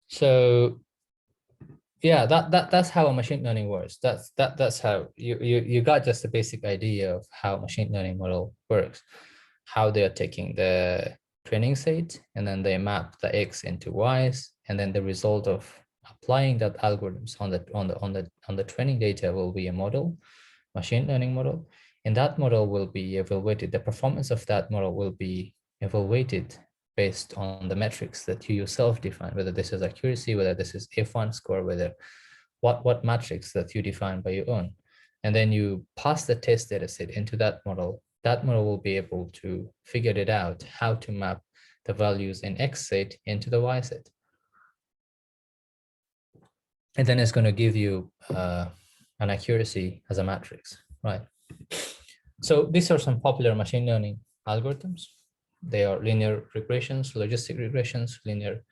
So yeah, that's how machine learning works. That's how you got just a basic idea of how machine learning model works, how they are taking the training set and then they map the X into Y's, and then the result of applying that algorithms on the training data will be a model, machine learning model, and that model will be evaluated. The performance of that model will be evaluated based on the metrics that you yourself define, whether this is accuracy, whether this is F1 score, whether what metrics that you define by your own. And then you pass the test data set into that model. That model will be able to figure it out, how to map the values in X set into the Y set. And then it's going to give you an accuracy as a matrix, right? So these are some popular machine learning algorithms. They are linear regressions, logistic regressions, linear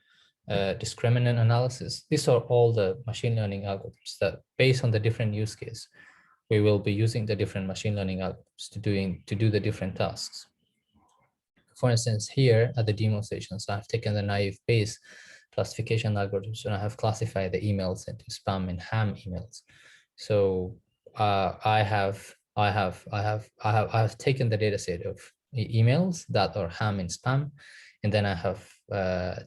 discriminant analysis. These are all the machine learning algorithms that, based on the different use case, we will be using the different machine learning algorithms to do the different tasks. For instance, here at the demo sessions, I've taken the naive Bayes classification algorithms and I have classified the emails into spam and ham emails. So I have taken the data set of emails that are ham and spam, and then I have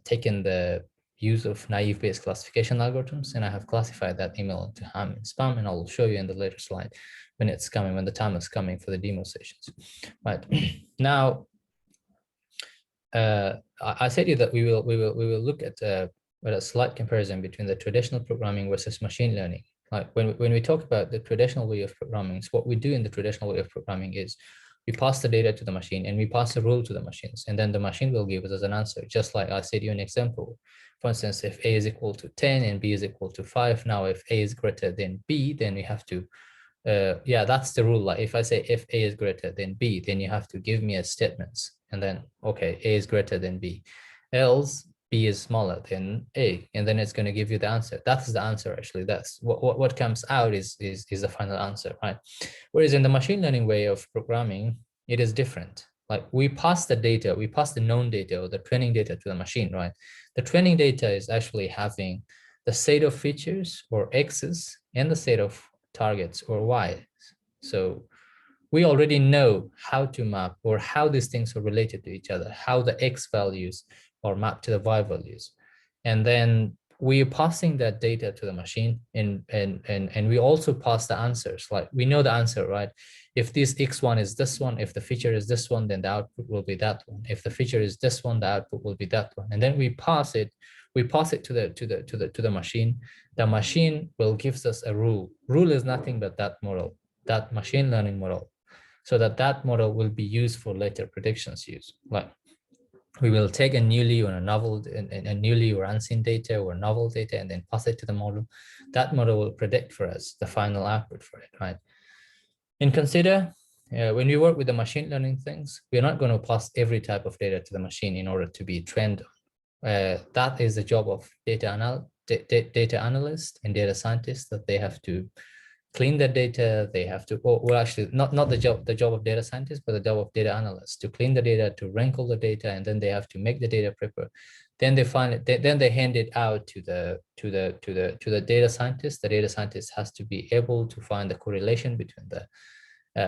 taken the use of naive Bayes classification algorithms, and I have classified that email into ham and spam, and I will show you in the later slide when it's coming, when the time is coming for the demo sessions. Right now, I said to you that we will look at a slight comparison between the traditional programming versus machine learning. Like when we talk about the traditional way of programming, so what we do in the traditional way of programming is we pass the data to the machine and we pass the rule to the machines, and then the machine will give us as an answer. Just like I said you an example. For instance, if A is equal to 10 and B is equal to 5, now if A is greater than B, then we have to yeah, that's the rule. Like if I say if A is greater than B, then you have to give me a statements, and then okay, A is greater than B, else B is smaller than A, and then it's going to give you the answer. That's the answer actually. That's what comes out is the final answer, right? Whereas in the machine learning way of programming, it is different. Like we pass the data, we pass the known data or the training data to the machine, right? The training data is actually having the set of features or X's and the set of targets or Y. So we already know how to map or how these things are related to each other, how the X values are mapped to the Y values. And then we're passing that data to the machine, and we also pass the answers. Like we know the answer, right? If this X1 is this one, if the feature is this one, then the output will be that one. If the feature is this one, the output will be that one. And then we pass it to the machine. The machine will give us a rule. Rule is nothing but that model, that machine learning model, so that model will be used for later predictions use. Like we will take a newly or a newly or unseen data or novel data and then pass it to the model. That model will predict for us the final output for it, right? And consider when we work with the machine learning things, we're not going to pass every type of data to the machine in order to be trained. That is the job of data analyst and data scientists, that they have to clean the data. They have to, well, actually not the job of data scientists, but the job of data analysts to clean the data, to wrinkle the data, and then they have to make the data prepare. Then they find it, then they hand it out to the data scientist. The data scientist has to be able to find the correlation between the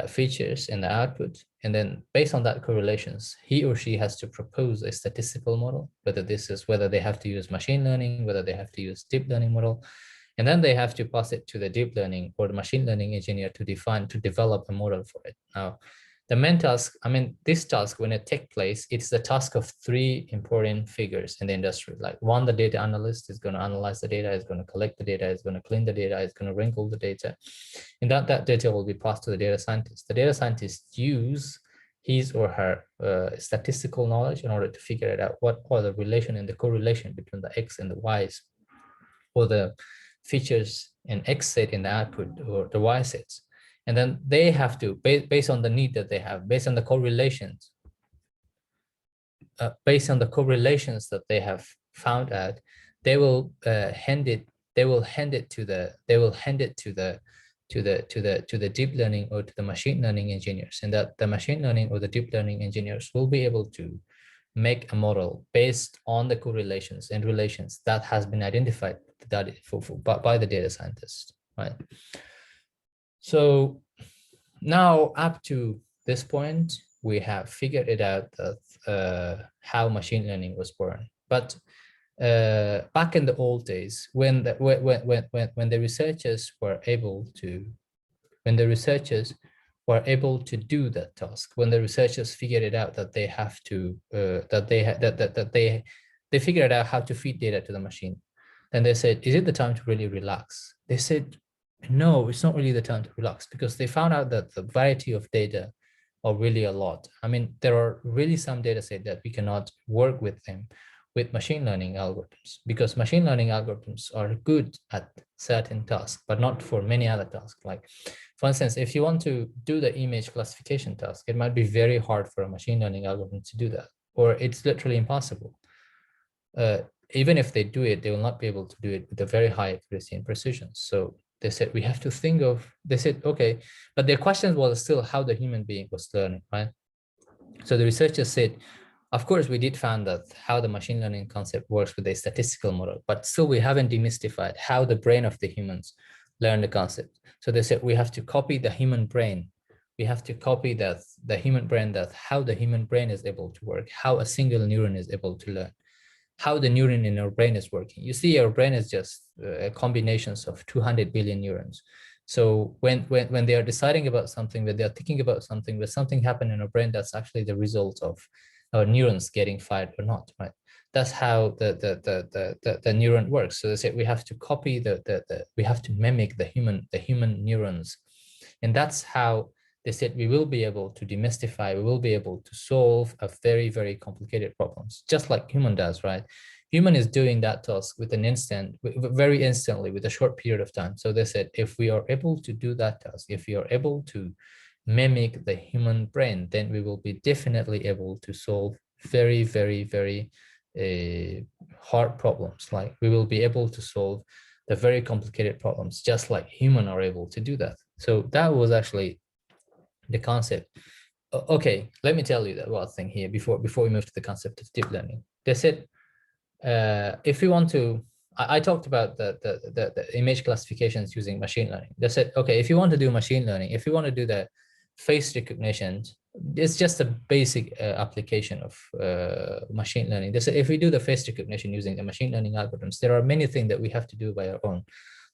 features and the output, and then based on that correlations, he or she has to propose a statistical model, whether they have to use machine learning, whether they have to use deep learning model. And then they have to pass it to the deep learning or the machine learning engineer to develop a model for it. Now, the main task, this task, when it takes place, it's the task of three important figures in the industry. Like one, the data analyst is going to analyze the data, is going to collect the data, is going to clean the data, is going to wrinkle the data. And that data will be passed to the data scientist. The data scientist use his or her statistical knowledge in order to figure it out. What are the relation and the correlation between the X and the Y's, or the features in X set in the output or the Y sets. And then they have to, based on the need that they have, based on the correlations that they have found out, they will hand it to the deep learning or to the machine learning engineers, and that the machine learning or the deep learning engineers will be able to make a model based on the correlations and relations that has been identified by the data scientist, right? So now up to this point, we have figured it out that how machine learning was born. But back in the old days, when the researchers were able to do that task, when the researchers figured it out that they have to they figured out how to feed data to the machine, then they said, is it the time to really relax? They said, no, it's not really the time to relax, because they found out that the variety of data are really a lot. I mean, there are really some data set that we cannot work with them with machine learning algorithms, because machine learning algorithms are good at certain tasks, but not for many other tasks. Like, for instance, if you want to do the image classification task, it might be very hard for a machine learning algorithm to do that, or it's literally impossible. Even if they do it, they will not be able to do it with a very high accuracy and precision. So they said, we have to think of, they said, okay, but their question was still how the human being was learning, right? So the researchers said, of course, we did find that how the machine learning concept works with a statistical model, but still we haven't demystified how the brain of the humans learn the concept. So they said, we have to copy the human brain. We have to copy that the human brain, that how the human brain is able to work, how a single neuron is able to learn, how the neuron in our brain is working. You see, our brain is just combinations of 200 billion neurons. So when they are deciding about something, when they are thinking about something, when something happened in our brain, that's actually the result of our neurons getting fired or not, right? That's how the neuron works. So they say we have to copy we have to mimic the human neurons, and that's how they said we will be able to demystify, we will be able to solve a very, very complicated problems, just like human does, right? Human is doing that task with an instant, very instantly, with a short period of time. So they said, if we are able to do that task, if we are able to mimic the human brain, then we will be definitely able to solve very, very, very hard problems. Like, we will be able to solve the very complicated problems, just like human are able to do that. So that was actually the concept. Okay, let me tell you that one thing here before we move to the concept of deep learning. They said, if we want to, I talked about the image classifications using machine learning. They said, okay, if you want to do machine learning, if you want to do the face recognition, it's just a basic application of machine learning. They said, if we do the face recognition using the machine learning algorithms, there are many things that we have to do by our own.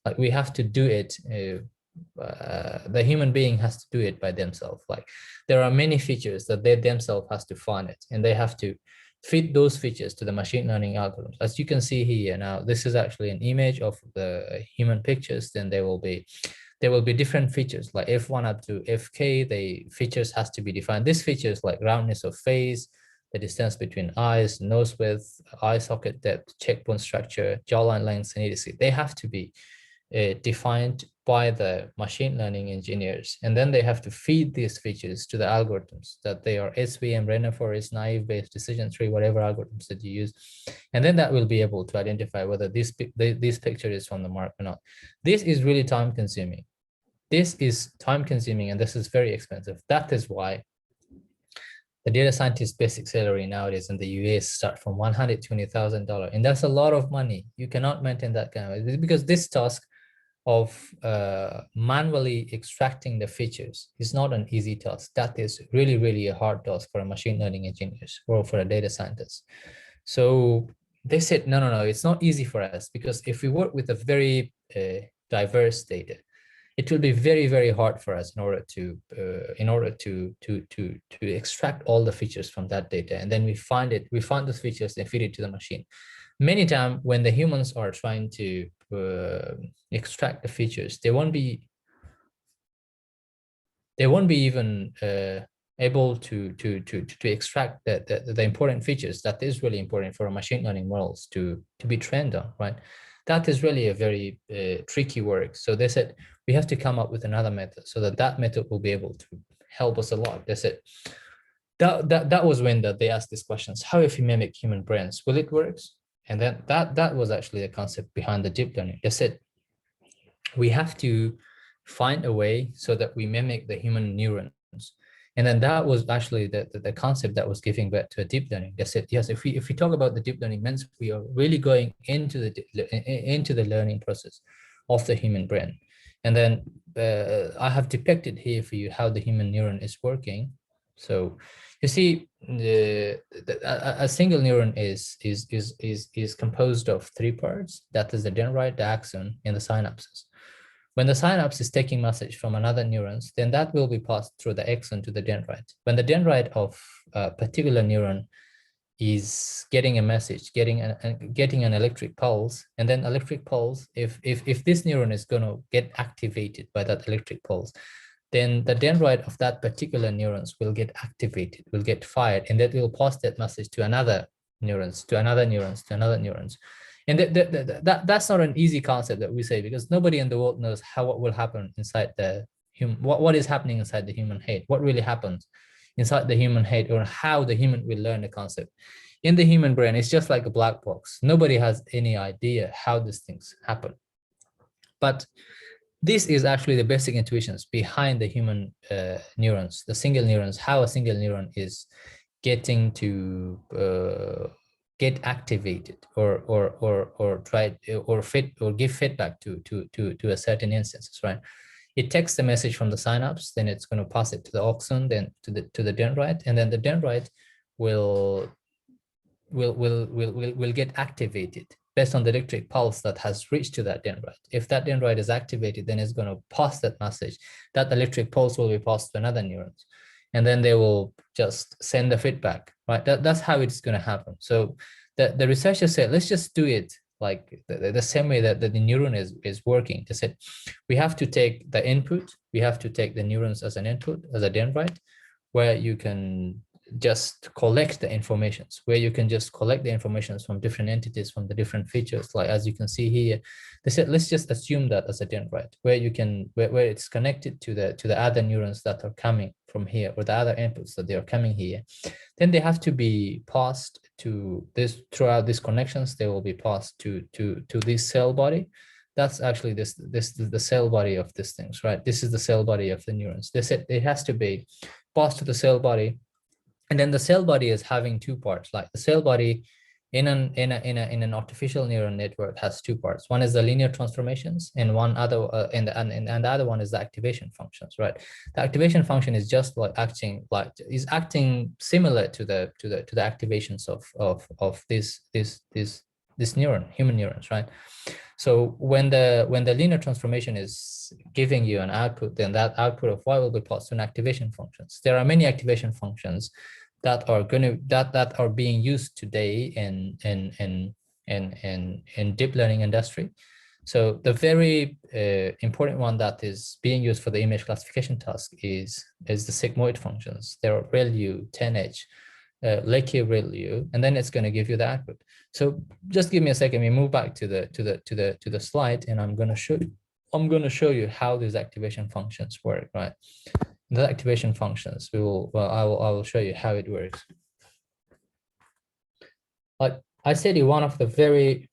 Like, we have to do it, the human being has to do it by themselves. Like, there are many features that they themselves has to find it, and they have to feed those features to the machine learning algorithms. As you can see here now, this is actually an image of the human pictures. Then there will be different features like F1 up to FK. The features has to be defined. These features like roundness of face, the distance between eyes, nose width, eye socket depth, cheekbone structure, jawline length, and etc. They have to be defined by the machine learning engineers, and then they have to feed these features to the algorithms, that they are SVM, random forest, naive Bayes decision tree, whatever algorithms that you use, and then that will be able to identify whether this picture is from the mark or not. This is really time consuming. This is time consuming, and this is very expensive. That is why the data scientist basic salary nowadays in the US start from $120,000, and that's a lot of money. You cannot maintain that kind of, because this task of manually extracting the features is not an easy task. That is really, really a hard task for a machine learning engineers or for a data scientist. So they said, no, it's not easy for us, because if we work with a very diverse data, it will be very, very hard for us in order to extract all the features from that data, and then we find those features and feed it to the machine. Many times when the humans are trying to extract the features, they won't be even able to extract the important features that is really important for machine learning models to be trained on, right? That is really a very tricky work. So they said, we have to come up with another method so that method will be able to help us a lot. They said, that was when they asked these questions. How if you mimic human brains, will it work? And then that was actually the concept behind the deep learning. They said we have to find a way so that we mimic the human neurons. And then that was actually the concept that was giving birth to a deep learning. They said, yes, if we talk about the deep learning, means we are really going into the learning process of the human brain. And then I have depicted here for you how the human neuron is working. So you see, a single neuron is composed of three parts. That is the dendrite, the axon, and the synapses. When the synapse is taking message from another neurons, then that will be passed through the axon to the dendrite. When the dendrite of a particular neuron is getting a message, getting an electric pulse, and then electric pulse, if this neuron is going to get activated by that electric pulse, then the dendrite of that particular neurons will get activated, will get fired, and that will pass that message to another neurons, to another neurons, to another neurons. And that's not an easy concept that we say, because nobody in the world knows what will happen inside the human, what is happening inside the human head, what really happens inside the human head, or how the human will learn the concept. In the human brain, it's just like a black box. Nobody has any idea how these things happen. But this is actually the basic intuitions behind the human neurons, the single neurons, how a single neuron is getting to get activated or try or give feedback to a certain instances, right? It takes the message from the synapse, then it's going to pass it to the axon, then to the dendrite, and then the dendrite will get activated based on the electric pulse that has reached to that dendrite. If that dendrite is activated, then it's going to pass that message. That electric pulse will be passed to another neurons, and then they will just send the feedback, right? That's how it's going to happen. So the researchers said, let's just do it like the same way that the neuron is working. They said, we have to take the input, we have to take the neurons as an input, as a dendrite, where you can just collect the informations, where you can just collect the informations from different entities, from the different features. Like as you can see here, they said, let's just assume that as a dendrite, where you can, where it's connected to the other neurons that are coming from here, or the other inputs that they are coming here. Then they have to be passed to this, throughout these connections, they will be passed to this cell body. That's actually the cell body of these things, right? This is the cell body of the neurons. They said it has to be passed to the cell body. And then the cell body is having two parts. Like the cell body in an artificial neural network has two parts. One is the linear transformations, and one other and the other one is the activation functions, right? The activation function is just like acting similar to the activations of this neuron, human neurons, right? So when the linear transformation is giving you an output, then that output of Y will be passed to an activation functions. There are many activation functions that are being used today in deep learning industry. So the very important one that is being used for the image classification task is the sigmoid functions. There are ReLU, 10H, Leakey ReLU, and then it's going to give you the output. So just give me a second. We move back to the slide, and I'm going to show you how these activation functions work, right? The activation functions, I will show you how it works. Like I said, one of the very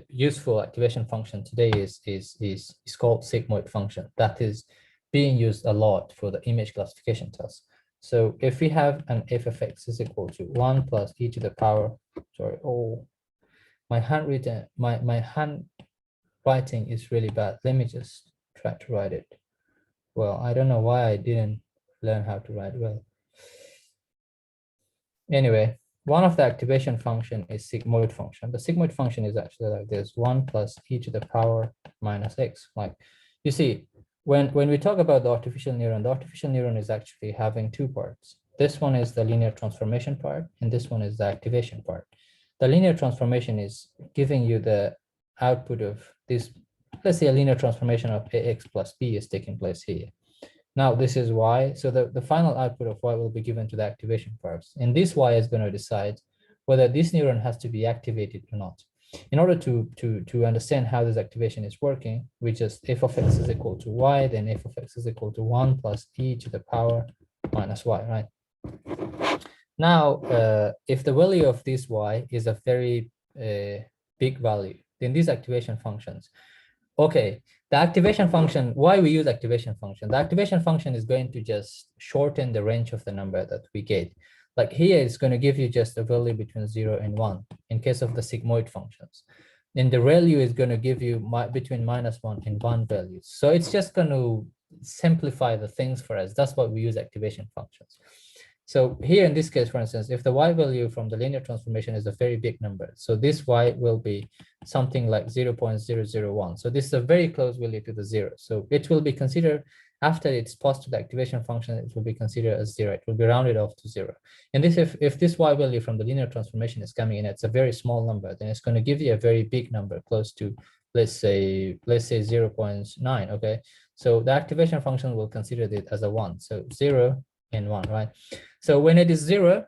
useful activation function today is called sigmoid function. That is being used a lot for the image classification task. So if we have an f of x is equal to 1 plus e to the power, sorry, oh, my handwriting is really bad. Let me just try to write it. Well, I don't know why I didn't learn how to write well. Anyway, one of the activation function is sigmoid function. The sigmoid function is actually like this: 1 plus e to the power minus x. Like you see, when we talk about the artificial neuron is actually having two parts. This one is the linear transformation part, and this one is the activation part. The linear transformation is giving you the output of this. Let's say a linear transformation of ax plus b is taking place here. Now this is y, so the final output of y will be given to the activation parts, and this y is going to decide whether this neuron has to be activated or not. In order to understand how this activation is working, we just f of x is equal to y, then f of x is equal to 1 plus e to the power minus y, right? Now, if the value of this y is a very big value, then these activation functions. Okay, the activation function, why we use activation function? The activation function is going to just shorten the range of the number that we get. Like here, it's going to give you just a value between 0 and 1 in case of the sigmoid functions. Then the value is going to give you between -1 and 1 values. So it's just going to simplify the things for us. That's why we use activation functions. So here in this case, for instance, if the y value from the linear transformation is a very big number, so this y will be something like 0.001. So this is a very close value to the 0. So it will be considered, after it's passed to the activation function, it will be considered as 0. It will be rounded off to 0. And this, if this y value from the linear transformation is coming in, it's a very small number, then it's going to give you a very big number, close to, let's say 0.9. Okay, so the activation function will consider it as a 1. So 0 and 1, right? So when it is 0,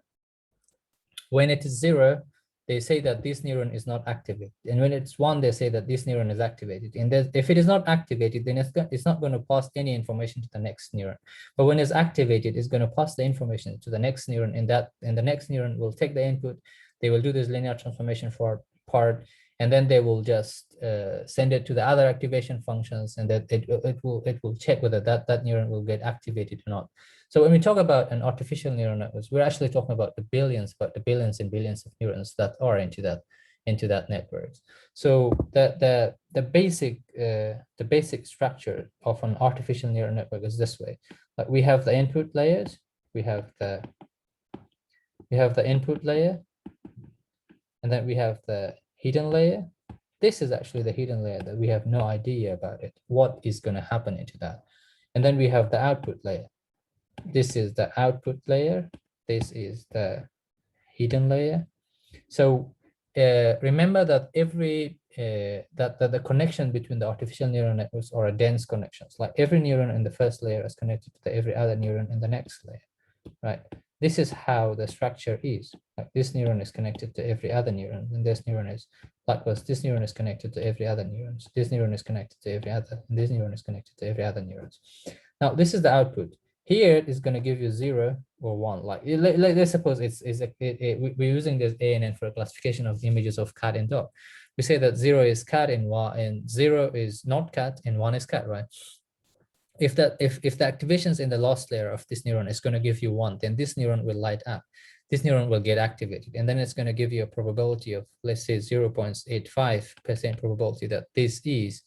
they say that this neuron is not activated. And when it's 1, they say that this neuron is activated. And if it is not activated, then it's not going to pass any information to the next neuron. But when it's activated, it's going to pass the information to the next neuron, and the next neuron will take the input. They will do this linear transformation for part, and then they will just send it to the other activation functions, and that it will check whether that neuron will get activated or not. So when we talk about an artificial neural networks, we're actually talking about the billions, but the billions and billions of neurons that are into that networks. So the basic structure of an artificial neural network is this way. Like we have the input layers, we have the input layer, and then we have the hidden layer. This is actually the hidden layer that we have no idea about it, what is going to happen into that. And then we have the output layer. This is the output layer. This is the hidden layer. So remember that the connection between the artificial neural networks are a dense connections. Like every neuron in the first layer is connected to every other neuron in the next layer, right? This is how the structure is. Like this neuron is connected to every other neuron, and this neuron is likewise. This neuron is connected to every other neurons. This neuron is connected to every other, and this neuron is connected to every other neurons. Now this is the output. Here is going to give you 0 or 1. Like let's suppose we're using this ANN for classification of images of cat and dog. We say that 0 is cat and 0 is not cat and 1 is cat, right? If the activations in the last layer of this neuron is going to give you 1, then this neuron will light up. This neuron will get activated, and then it's going to give you a probability of, let's say, 0.85% probability that this is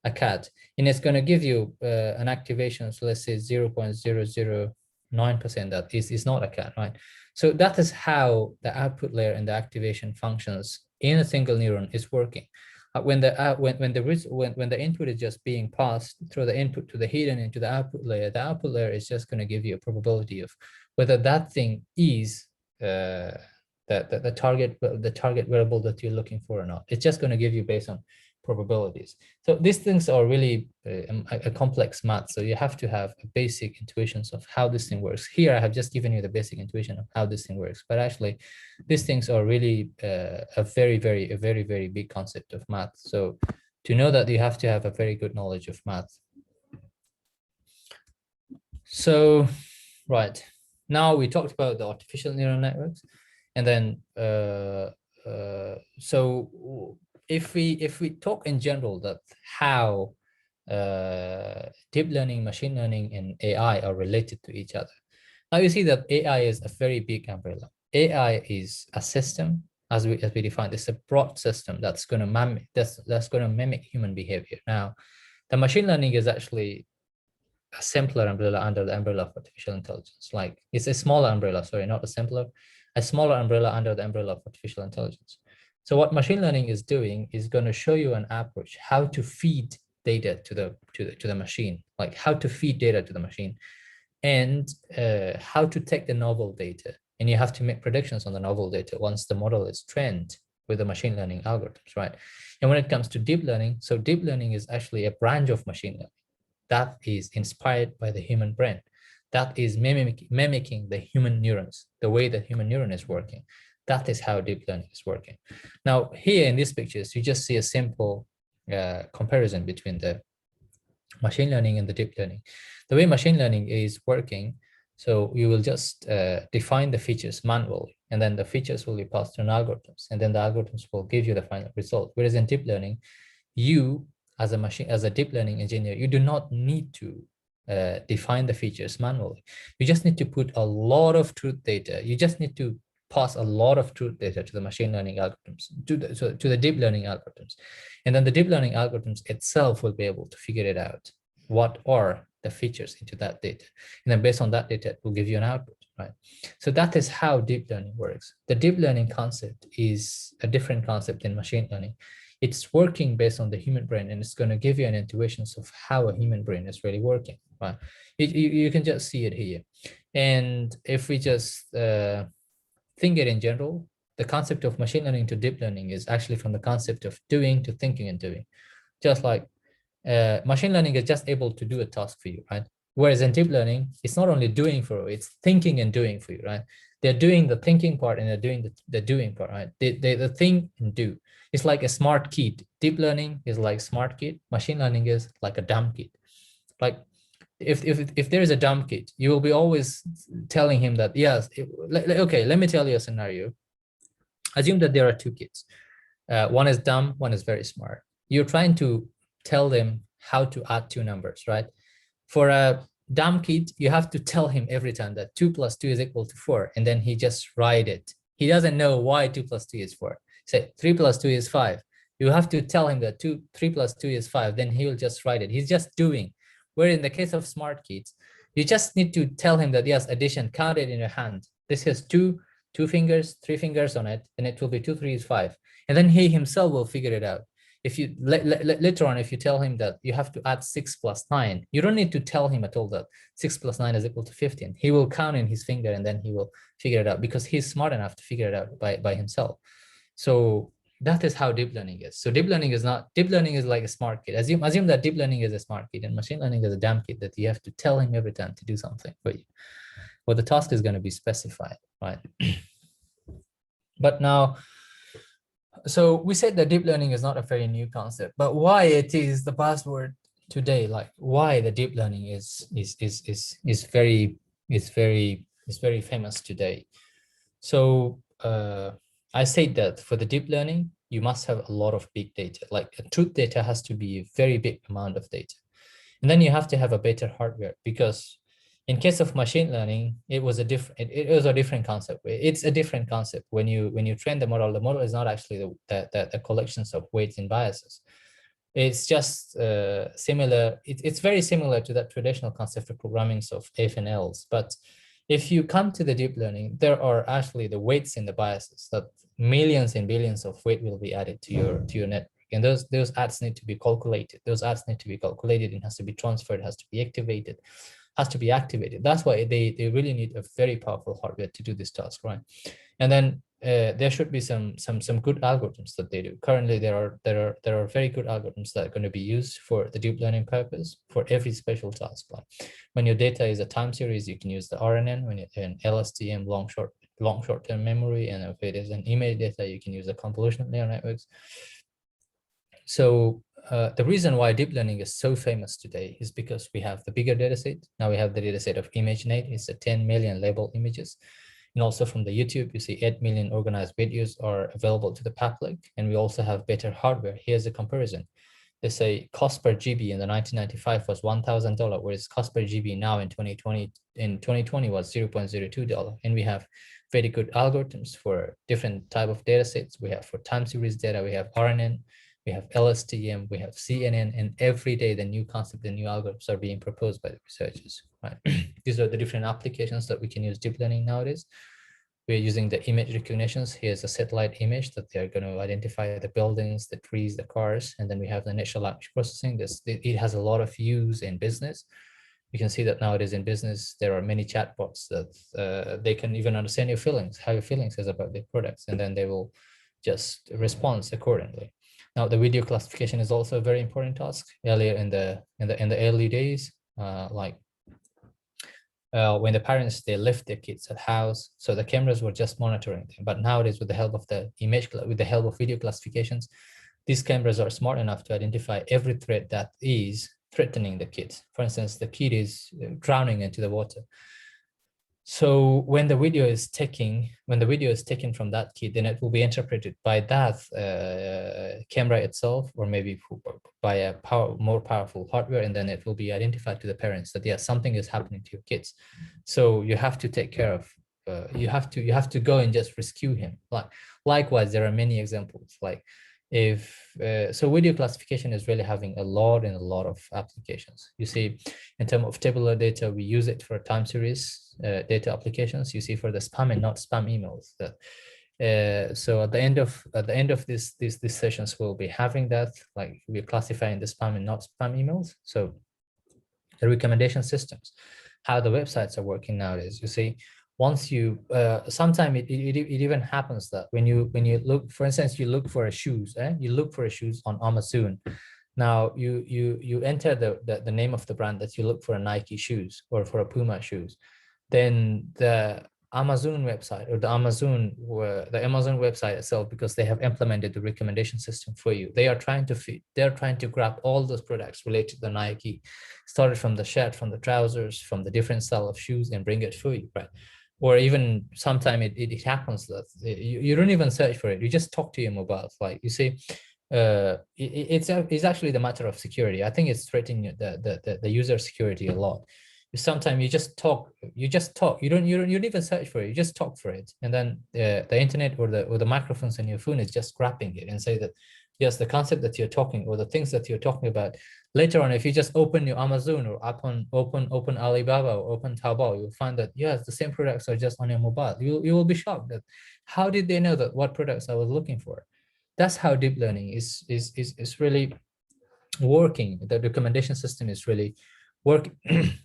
a cat, and it's going to give you an activation, so let's say 0.009% that is not a cat, right? So that is how the output layer and the activation functions in a single neuron is working. When the input is just being passed through the input to the hidden into the output layer is just going to give you a probability of whether that thing is the target variable that you're looking for or not. It's just going to give you based on probabilities. So these things are really a complex math. So you have to have basic intuitions of how this thing works. Here, I have just given you the basic intuition of how this thing works, but actually these things are really a very, very big concept of math. So to know that, you have to have a very good knowledge of math. So, right. Now we talked about the artificial neural networks, and then so if we talk in general that how deep learning, machine learning, and AI are related to each other. Now you see that AI is a very big umbrella. AI is a system, as we defined. It's a broad system that's going to mimic human behavior. Now, the machine learning is actually a simpler umbrella under the umbrella of artificial intelligence. Like it's a smaller umbrella, sorry, not a simpler, a smaller umbrella under the umbrella of artificial intelligence. So what machine learning is doing is going to show you an approach how to feed data to the machine, like how to feed data to the machine, and how to take the novel data. And you have to make predictions on the novel data once the model is trained with the machine learning algorithms, right? And when it comes to deep learning, so deep learning is actually a branch of machine learning that is inspired by the human brain, that is mimicking the human neurons, the way the human neuron is working. That is how deep learning is working. Now, here in these pictures, you just see a simple comparison between the machine learning and the deep learning. The way machine learning is working, So you will just define the features manually, and then the features will be passed to an algorithms, and then the algorithms will give you the final result. Whereas in deep learning, you as a deep learning engineer, you do not need to define the features manually. You just need to put a lot of truth data. You just need to pass a lot of truth data to the machine learning algorithms, to the deep learning algorithms. And then the deep learning algorithms itself will be able to figure it out. What are the features into that data? And then based on that data, it will give you an output, right? So that is how deep learning works. The deep learning concept is a different concept in machine learning. It's working based on the human brain, and it's going to give you an intuition of how a human brain is really working, right? You can just see it here. And if we just think it in general, the concept of machine learning to deep learning is actually from the concept of doing to thinking and doing. Just like machine learning is just able to do a task for you, right? Whereas in deep learning, it's not only doing for you, it's thinking and doing for you, right? They're doing the thinking part and they're doing the doing part, right? The think and do. It's like a smart kid. Deep learning is like smart kid. Machine learning is like a dumb kid. Like if there is a dumb kid, you will be always telling him that, yes, okay, let me tell you a scenario. Assume that there are two kids. One is dumb, one is very smart. You're trying to tell them how to add two numbers, right? For a dumb kid, you have to tell him every time that 2 + 2 is equal to 4, and then he just write it. He doesn't know why 2 + 2 is 4. Say 3 + 2 is 5. You have to tell him that 3 + 2 is 5, then he will just write it. He's just doing. Where in the case of smart kids, you just need to tell him that, yes, addition, count it in your hand. This has two fingers, 3 fingers on it, and it will be 2, 3 is 5. And then he himself will figure it out. If you later on, if you tell him that you have to add 6 + 9, you don't need to tell him at all that 6 + 9 is equal to 15. He will count in his finger and then he will figure it out because he's smart enough to figure it out by himself. So that is how deep learning is. So deep learning is like a smart kid. Assume that deep learning is a smart kid and machine learning is a dumb kid that you have to tell him every time to do something for you. Well, the task is going to be specified, right? But now, so we said that deep learning is not a very new concept, but why it is the buzzword today? Like why the deep learning is very famous today. So I said that for the deep learning, you must have a lot of big data. Like a truth data has to be a very big amount of data, and then you have to have a better hardware because in case of machine learning, it was a different concept. It's a different concept. When you train the model is not actually the collections of weights and biases. It's just similar. It's very similar to that traditional concept of programming of if and else. But if you come to the deep learning, there are actually the weights and the biases that millions and billions of weight will be added to your network. And those adds need to be calculated. Those adds need to be calculated and has to be transferred, has to be activated. That's why they really need a very powerful hardware to do this task, right? And then there should be some good algorithms that they do. Currently, there are very good algorithms that are going to be used for the deep learning purpose for every special task. Like when your data is a time series, you can use the RNN. When it's an LSTM, long short-term memory, and if it is an image data, you can use the convolutional neural networks. So the reason why deep learning is so famous today is because we have the bigger data set. Now we have the data set of ImageNet. It's a 10 million labeled images. And also from the YouTube, you see 8 million organized videos are available to the public. And we also have better hardware. Here's a comparison. They say cost per GB in the 1995 was $1,000, whereas cost per GB now in 2020 was $0.02. And we have very good algorithms for different type of data sets. We have for time series data, we have RNN, we have LSTM, we have CNN, and every day the new concept, the new algorithms are being proposed by the researchers, right? These are the different applications that we can use deep learning nowadays. We're using the image recognitions. Here's a satellite image that they're going to identify the buildings, the trees, the cars, and then we have the natural language processing. It has a lot of use in business. You can see that nowadays in business, there are many chatbots that they can even understand your feelings, how your feelings is about their products, and then they will just respond accordingly. Now, the video classification is also a very important task. Earlier in the early days, when the parents they left their kids at house, so the cameras were just monitoring them. But nowadays, with the help of video classifications, these cameras are smart enough to identify every threat that is threatening the kids. For instance, the kid is drowning into the water. So when the video is taken from that key, then it will be interpreted by that camera itself, or maybe by a more powerful hardware, and then it will be identified to the parents that yes, something is happening to your kids. So you have to take care of. You have to go and just rescue him. Likewise, there are many examples. Like if so, video classification is really having a lot of applications. You see, in terms of tabular data, we use it for time series data applications. You see, for the spam and not spam emails. So at the end of these sessions, we'll be having that, like we're classifying the spam and not spam emails. So the recommendation systems, how the websites are working nowadays. You see, once you sometimes it even happens that when you look, for instance, you look for a shoes, you look for a shoes on Amazon. Now you enter the name of the brand that you look for, a Nike shoes or for a Puma shoes. Then the Amazon website, or the Amazon website itself, because they have implemented the recommendation system for you, they're trying to grab all those products related to the Nike, started from the shirt, from the trousers, from the different style of shoes, and bring it for you, right? Or even sometimes it happens that you don't even search for it, you just talk to your mobile. Like you see, it's actually the matter of security. I think it's threatening the user security a lot. Sometimes you just talk, you don't even search for it, you just talk for it, and then the internet or the microphones on your phone is just grabbing it and say that yes, the concept that you're talking, or the things that you're talking about, later on, if you just open your Amazon or open Alibaba or open Taobao, you'll find that yes, the same products are just on your mobile. You will be shocked that how did they know that what products I was looking for. That's how deep learning is really working. The recommendation system is really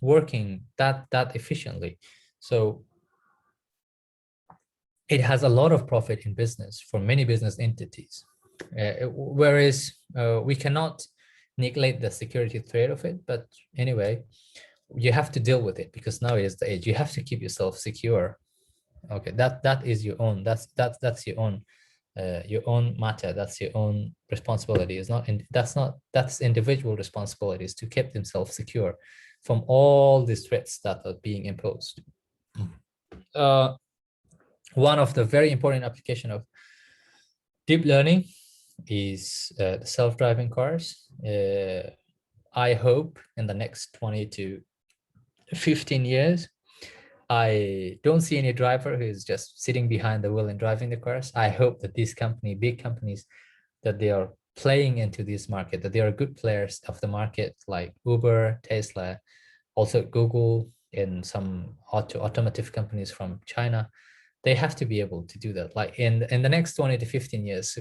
working that efficiently. So it has a lot of profit in business for many business entities, whereas we cannot neglect the security threat of it. But anyway, you have to deal with it, because now is the age. You have to keep yourself secure. Okay, that is your own. That's your own matter. That's your own responsibility. It's not, and that's individual responsibilities to keep themselves secure from all these threats that are being imposed. One of the very important application of deep learning is the self-driving cars. I hope in the next 20 to 15 years, I don't see any driver who is just sitting behind the wheel and driving the cars. I hope that these big companies, that they are playing into this market, that they are good players of the market, like Uber, Tesla, also Google, and some automotive companies from China. They have to be able to do that. Like in the next 20 to 15 years,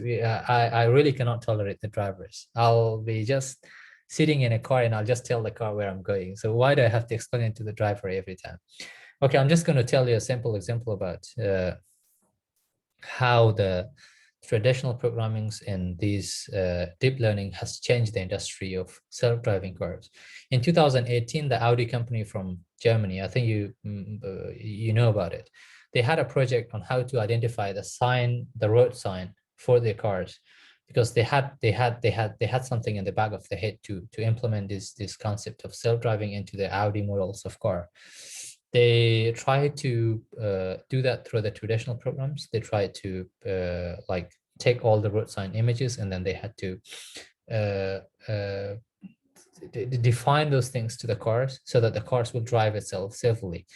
I really cannot tolerate the drivers. I'll be just sitting in a car and I'll just tell the car where I'm going. So why do I have to explain it to the driver every time? Okay, I'm just going to tell you a simple example about how the traditional programmings and these deep learning has changed the industry of self-driving cars. In 2018, the Audi company from Germany, I think you know about it. They had a project on how to identify the road sign for their cars, because they had something in the back of the head to implement this concept of self-driving into the Audi models of car. They try to do that through the traditional programs. They try to like take all the road sign images, and then they had to define those things to the cars so that the cars will drive itself safely.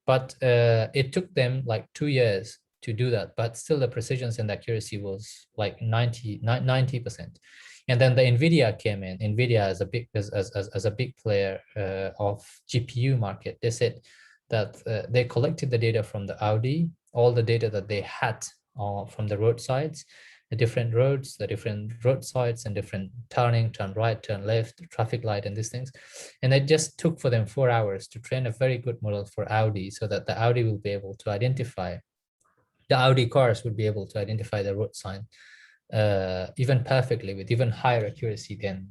But it took them like 2 years to do that, but still the precision and accuracy was like 90%. And then the NVIDIA came in. NVIDIA as a big player of GPU market. They said that they collected the data from the Audi, all the data that they had from the roadsides, the different roads, the different roadsides, and different turning, turn right, turn left, traffic light, and these things. And it just took for them 4 hours to train a very good model for Audi, so that the Audi will be able to identify, the Audi cars would be able to identify the road sign even perfectly, with even higher accuracy than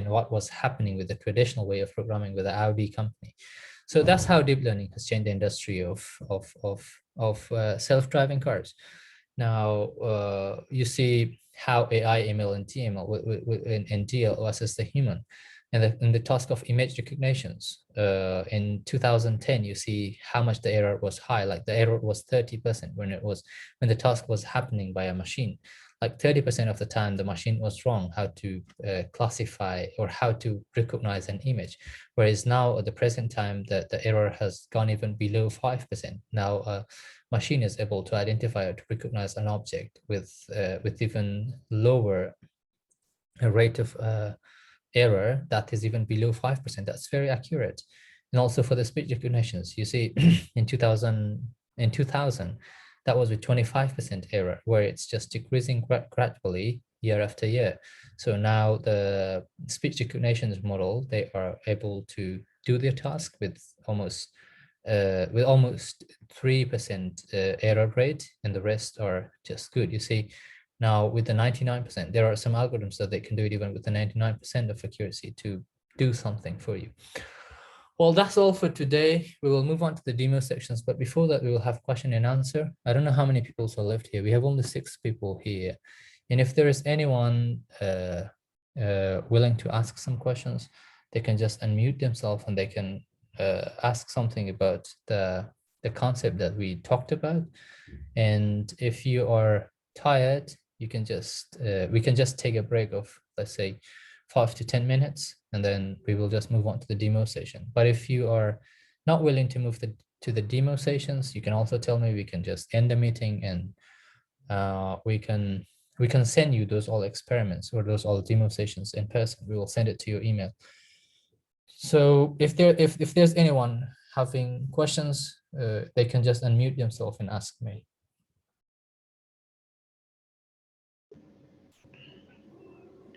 what was happening with the traditional way of programming with the Audi company. So that's how deep learning has changed the industry of self-driving cars. Now you see how AI, ML, and TML and DL assist the human. in the task of image recognitions, in 2010, you see how much the error was high. Like the error was 30% when the task was happening by a machine. Like 30% of the time, the machine was wrong how to classify or how to recognize an image. Whereas now at the present time, the error has gone even below 5%. Now a machine is able to identify or to recognize an object with even lower rate of error that is even below 5%. That's very accurate. And also for the speech recognitions, you see in 2000, that was with 25% error, where it's just decreasing gradually year after year. So now the speech recognitions model, they are able to do their task with almost 3% error rate, and the rest are just good. You see, now with the 99%, there are some algorithms that they can do it even with the 99% of accuracy to do something for you. Well, that's all for today. We will move on to the demo sections, but before that, we will have question and answer. I don't know how many people are left here. We have only 6 people here. And if there is anyone willing to ask some questions, they can just unmute themselves and they can ask something about the concept that we talked about. And if you are tired, you can just we can just take a break of, let's say, 5 to 10 minutes, and then we will just move on to the demo session. But if you are not willing to move to the demo sessions, you can also tell me. We can just end the meeting, and we can send you those all experiments or those all demo sessions in person. We will send it to your email. So if there's anyone having questions, they can just unmute themselves and ask me.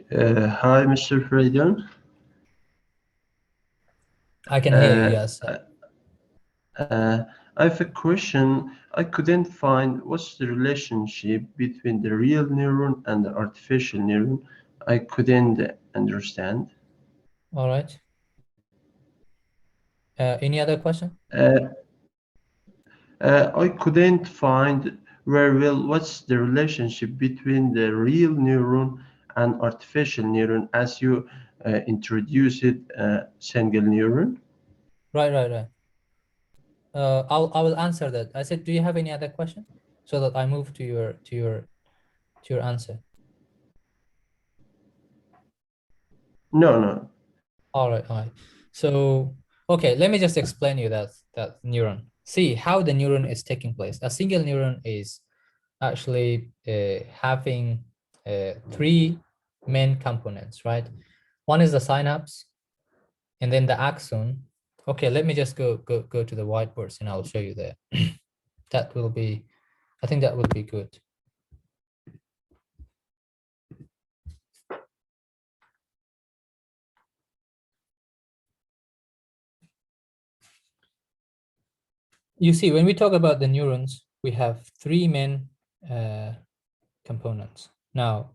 Hi, Mr. Fridooon. I can hear you, yes. I have a question. I couldn't find what's the relationship between the real neuron and the artificial neuron. I couldn't understand. All right. Any other question? I couldn't find very well what's the relationship between the real neuron and artificial neuron as you introduced it, single neuron. Right. I will answer that. I said, do you have any other question? So that I move to your answer. No. All right. So, okay, let me just explain you that neuron. See how the neuron is taking place. A single neuron is actually having 3 main components, right? One is the synapse, and then the axon. Okay, let me just go to the whiteboards, and I'll show you there. That will be, I think that will be good. You see, when we talk about the neurons, we have 3 main components. Now,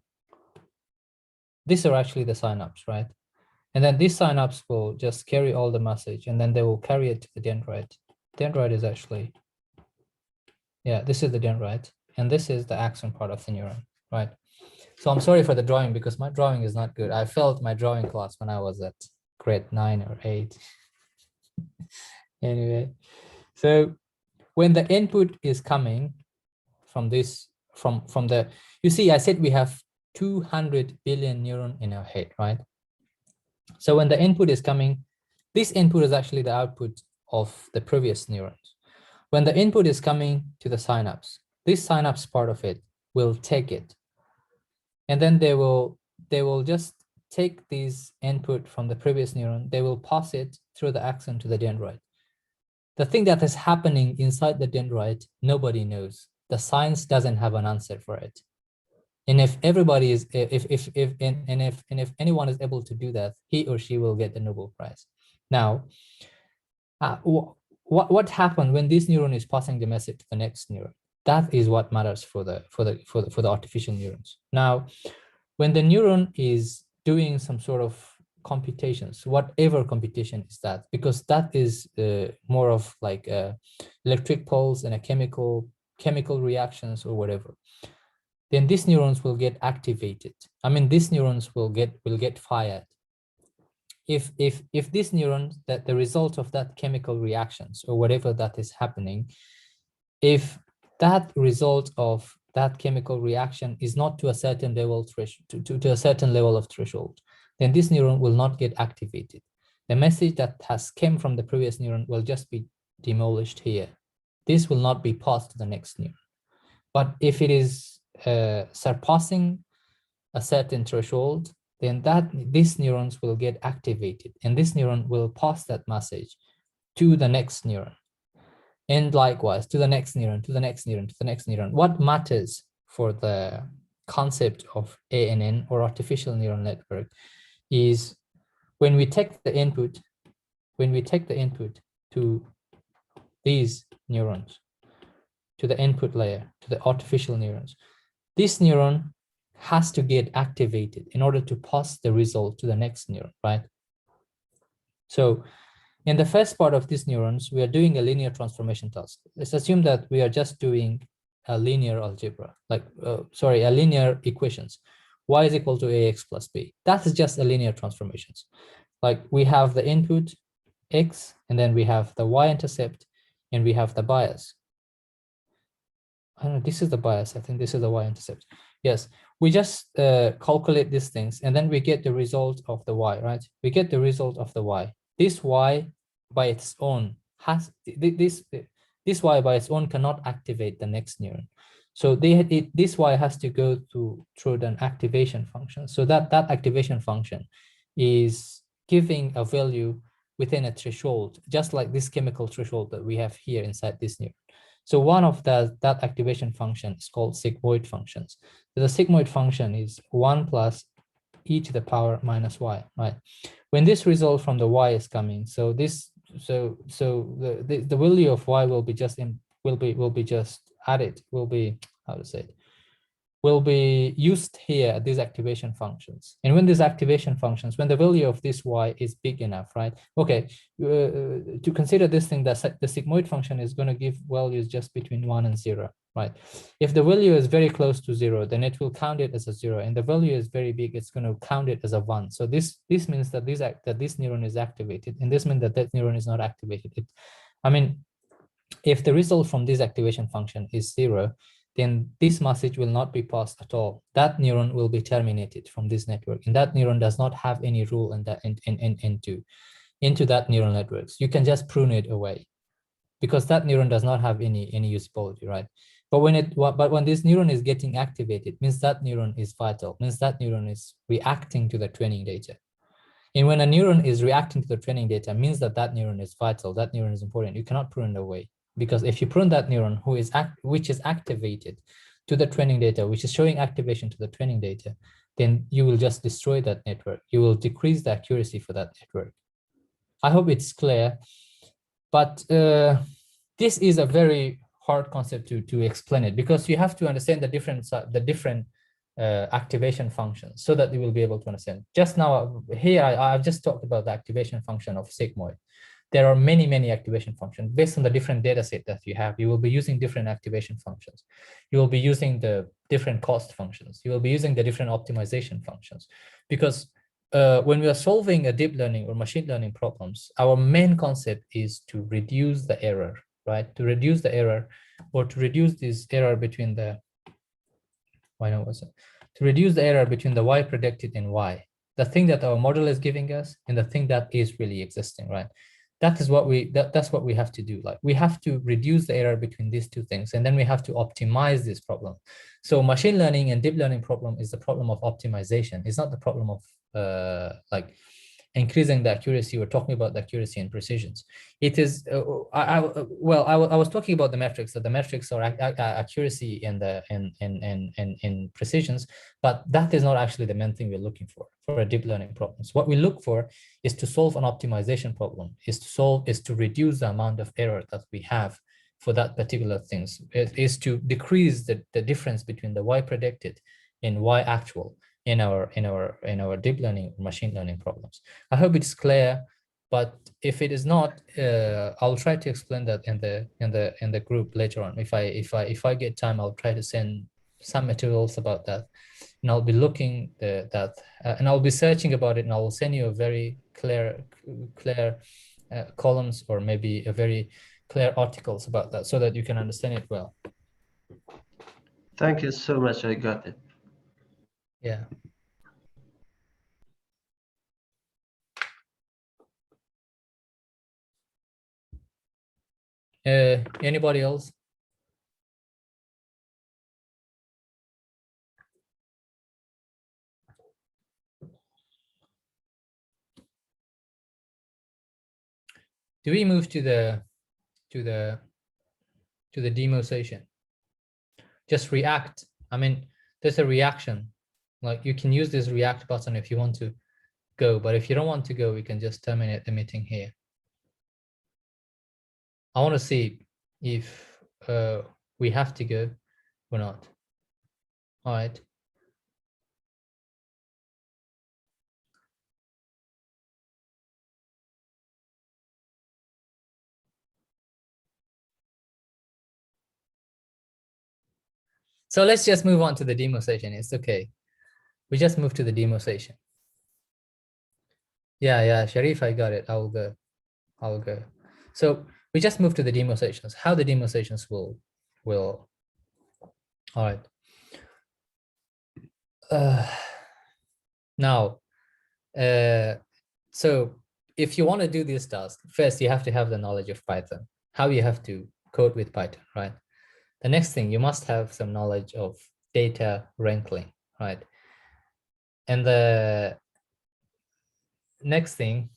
these are actually the synapse, right? And then this synapse will just carry all the message, and then they will carry it to the dendrite. Dendrite is actually, yeah, this is the dendrite, and this is the axon part of the neuron, right? So I'm sorry for the drawing because my drawing is not good. I failed my drawing class when I was at grade 9 or 8. Anyway, so when the input is coming from this, from the, you see, I said we have 200 billion neuron in our head, right? So when the input is coming, this input is actually the output of the previous neurons. When the input is coming to the synapse, this synapse part of it will take it, and then they will just take this input from the previous neuron, they will pass it through the axon to the dendrite. The thing that is happening inside the dendrite, nobody knows. The science doesn't have an answer for it. And if everybody is, if anyone is able to do that, he or she will get the Nobel Prize. Now, what happened when this neuron is passing the message to the next neuron? That is what matters for the artificial neurons. Now, when the neuron is doing some sort of computations, whatever computation is that, because that is more of like electric pulse and a chemical reactions or whatever, then these neurons will get activated. I mean, these neurons will get fired. if this neuron, that the result of that chemical reactions or whatever that is happening, if that result of that chemical reaction is not to a certain level to a certain level of threshold, then this neuron will not get activated. The message that has came from the previous neuron will just be demolished here. This will not be passed to the next neuron. But if it is surpassing a certain threshold, then these neurons will get activated, and this neuron will pass that message to the next neuron. And likewise to the next neuron, to the next neuron, to the next neuron. What matters for the concept of ANN or artificial neural network is when we take the input, to these neurons, to the input layer, to the artificial neurons, this neuron has to get activated in order to pass the result to the next neuron, right? So in the first part of these neurons, we are doing a linear transformation task. Let's assume that we are just doing a linear algebra, like, a linear equations. Y is equal to ax plus b. That is just a linear transformations. Like we have the input x, and then we have the y-intercept, and we have the bias. I don't know, this is the bias. I think this is the y-intercept. Yes, we just calculate these things, and then we get the result of the y, right? We get the result of the y. This y by its own this y by its own cannot activate the next neuron. So this y has to go through an activation function. So that activation function is giving a value within a threshold, just like this chemical threshold that we have here inside this neuron. So one of that activation function is called sigmoid functions. So the sigmoid function is 1 plus e to the power minus y, right? When this result from the y is coming, so the value of y will be just added, will be, how to say it, will be used here at these activation functions. And when these activation functions, when the value of this y is big enough, right? Okay, to consider this thing, that the sigmoid function is going to give values just between 1 and 0, right? If the value is very close to 0, then it will count it as a 0, and the value is very big, it's going to count it as a 1. So this means that this neuron is activated, and this means that neuron is not activated. If the result from this activation function is 0, then this message will not be passed at all. That neuron will be terminated from this network, and that neuron does not have any role in that into that neural networks. You can just prune it away because that neuron does not have any usability, right? But when this neuron is getting activated, means that neuron is vital, means that neuron is reacting to the training data. And when a neuron is reacting to the training data, means that neuron is vital, that neuron is important. You cannot prune it away, because if you prune that neuron which is activated to the training data, which is showing activation to the training data, then you will just destroy that network. You will decrease the accuracy for that network. I hope it's clear, but this is a very hard concept to explain it, because you have to understand the different activation functions so that you will be able to understand. Just now here, I've just talked about the activation function of sigmoid. There are many activation functions based on the different data set that you have. You will be using different activation functions. You will be using the different cost functions. You will be using the different optimization functions, because when we are solving a deep learning or machine learning problems, our main concept is to reduce the error, right? To reduce the error, or to reduce this error between the, to reduce the error between the y predicted and y, the thing that our model is giving us and the thing that is really existing, right? That's what we have to do. Like, we have to reduce the error between these two things, and then we have to optimize this problem. So machine learning and deep learning problem is the problem of optimization. It's not the problem of like increasing the accuracy. We're talking about the accuracy and precisions. It is I was talking about the metrics, that the metrics are accuracy and and precisions, but that is not actually the main thing we're looking for a deep learning problem. So what we look for is to solve an optimization problem, is to reduce the amount of error that we have for that particular things. It is to decrease the difference between the y predicted and y actual in our deep learning or machine learning problems. I hope it's clear, but if it is not, I'll try to explain that in the group later on. If I get time, I'll try to send some materials about that, and I'll be looking and I'll be searching about it, and I will send you a very clear columns, or maybe a very clear articles about that, so that you can understand it well. Thank you so much. I got it. Yeah. Anybody else? Do we move to the demo session? Just react. I mean, there's a reaction. Like, you can use this react button if you want to go, but if you don't want to go, we can just terminate the meeting here. I want to see if we have to go or not. All right. So let's just move on to the demo session. It's okay. We just move to the demo session. Yeah, Sharif, I got it. I will go. So we just move to the demo sessions. How the demo sessions will. All right. Now, so if you want to do this task, first you have to have the knowledge of Python, how you have to code with Python, right? The next thing, you must have some knowledge of data wrangling, right? And the next thing,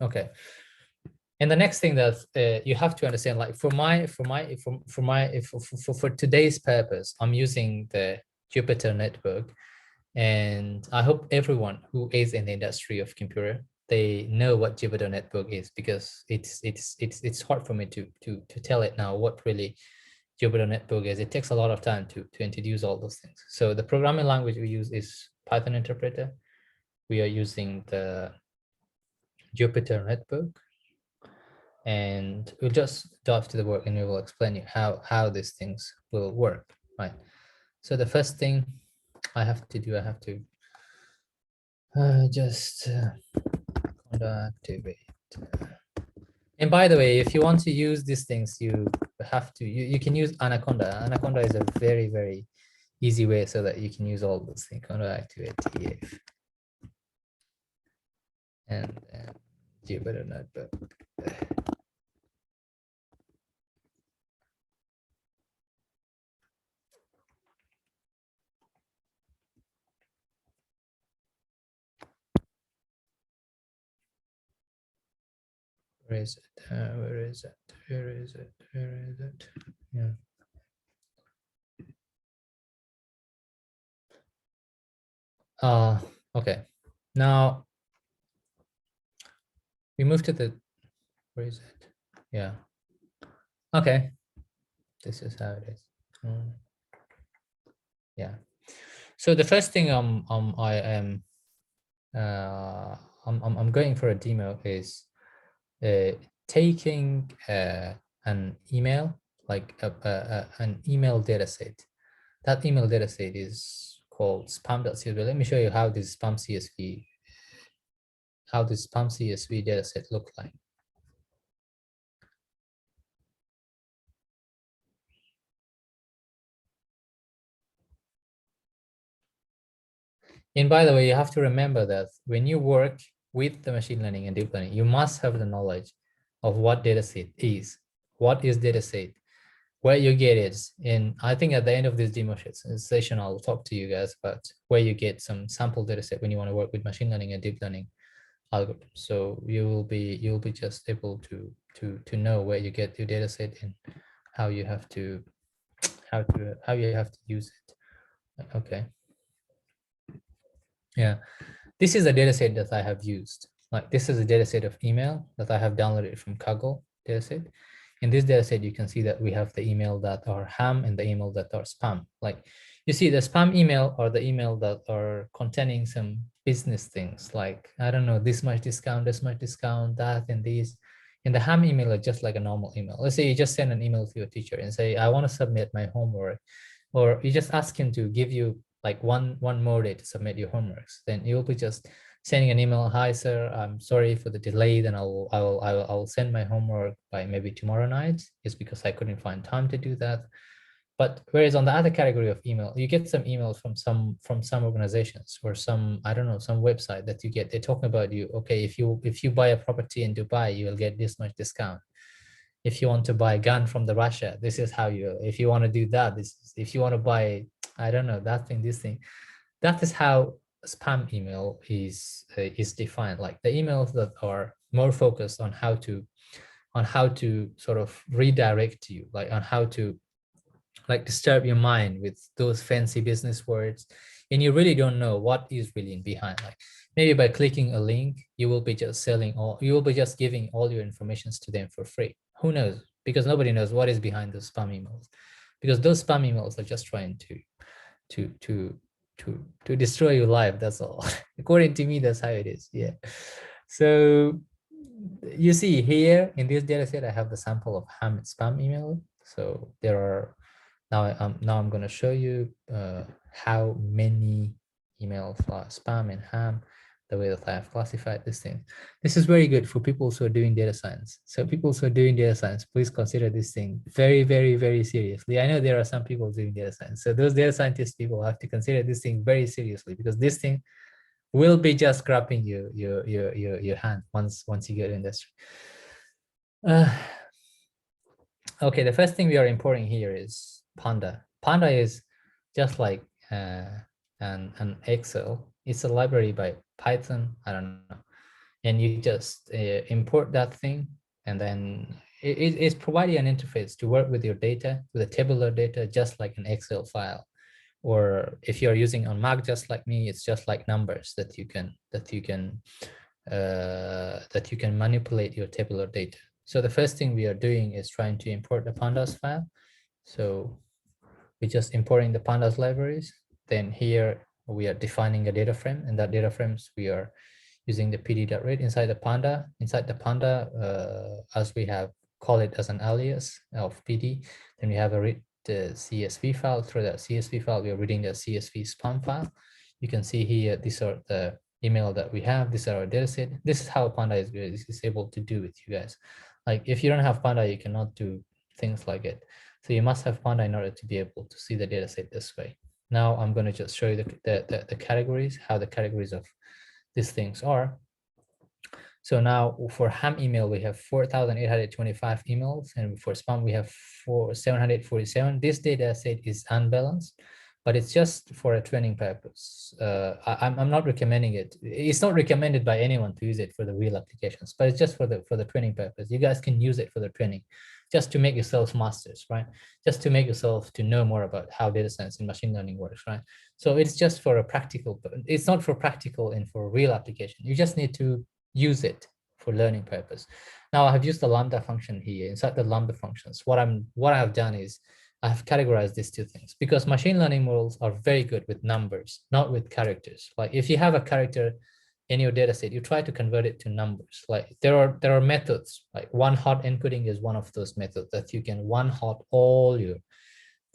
okay. And the next thing that you have to understand, like for today's purpose, I'm using the Jupyter network, and I hope everyone who is in the industry of computer, they know what Jupyter network is, because it's hard for me to tell it now what really Jupyter network is. It takes a lot of time to introduce all those things. So the programming language we use is Python interpreter. We are using the Jupyter network, and we'll just dive to the work, and we will explain you how these things will work, right? So the first thing I have to do, I have to just activate. And by the way, if you want to use these things, you have to, you can use Anaconda. Anaconda is a very, very easy way so that you can use all those things. Activate TF. And Jupyter notebook. Where is it? Where is it? Where is it? Where is it? Yeah. Okay. Now we move to the, where is it? Yeah. Okay. This is how it is. Yeah. So the first thing I'm going for a demo is taking an email, like an email data set. That email data set is called spam.csv. Let me show you how this spam CSV data set look like. And by the way, you have to remember that when you work with the machine learning and deep learning, you must have the knowledge of what data set is. What is data set? Where you get it. And I think at the end of this demo session, I'll talk to you guys about where you get some sample data set when you want to work with machine learning and deep learning algorithms. So you'll be just able to know where you get your data set and how you have to use it. Okay. Yeah, this is a data set that I have used. Like, this is a data set of email that I have downloaded from Kaggle dataset. In this data set, you can see that we have the email that are ham and the email that are spam. Like, you see the spam email or the email that are containing some business things like, I don't know, this much discount, that and these. And the ham email is just like a normal email. Let's say you just send an email to your teacher and say, I want to submit my homework, or you just ask him to give you like one more day to submit your homeworks. Then you'll be just sending an email, hi sir, I'm sorry for the delay. Then I will send my homework by maybe tomorrow night. It's because I couldn't find time to do that. But whereas on the other category of email, you get some emails from some organizations or some, I don't know, some website that you get, they're talking about you. Okay, if you buy a property in Dubai, you will get this much discount. If you want to buy a gun from the Russia, this is how you, if you want to do that, this is, if you want to buy, I don't know, that thing, this thing, that is how spam email is defined. Like the emails that are more focused on how to sort of redirect you, like on how to like disturb your mind with those fancy business words, and you really don't know what is really behind. Like maybe by clicking a link, you will be just selling, or you will be just giving all your informations to them for free. Who knows? Because nobody knows what is behind those spam emails, because those spam emails are just trying to destroy your life. That's all. According to me, that's how it is. Yeah. So you see here in this data set, I have the sample of ham spam email. So there are now I'm going to show you how many emails are spam and ham, the way that I have classified this thing. This is very good for people who are doing data science. So people who are doing data science, please consider this thing very, very, very seriously. I know there are some people doing data science. So those data scientist people have to consider this thing very seriously, because this thing will be just grabbing your hand once you get in industry. Okay, the first thing we are importing here is Panda. Panda is just like an Excel. It's a library by Python. I don't know. And you just import that thing, and then it's providing an interface to work with your data, with a tabular data, just like an Excel file. Or if you're using on Mac, just like me, it's just like numbers that you can manipulate your tabular data. So the first thing we are doing is trying to import the pandas file. So we're just importing the pandas libraries. Then here we are defining a data frame, and that data frames we are using the pd.read inside the panda. Inside the panda, as we have call it as an alias of pd, then we have a read the CSV file. Through that CSV file, we are reading the CSV spam file. You can see here, these are the email that we have. These are our data set. This is how Panda is able to do with you guys. Like if you don't have Panda, you cannot do things like it. So you must have Panda in order to be able to see the data set this way. Now I'm going to just show you the categories, how the categories of these things are. So now for ham email, we have 4,825 emails, and for spam, we have 747. This data set is unbalanced, but it's just for a training purpose. I'm not recommending it. It's not recommended by anyone to use it for the real applications, but it's just for the training purpose. You guys can use it for the training, just to make yourselves masters, right? Just to make yourself to know more about how data science and machine learning works, right? So it's just for a practical, it's not for practical and for real application. You just need to use it for learning purpose. Now I have used the lambda function here. Inside the lambda functions, what I've done is I have categorized these two things, because machine learning models are very good with numbers, not with characters. Like if you have a character in your data set, you try to convert it to numbers. Like there are methods, like one-hot encoding is one of those methods that you can one-hot all your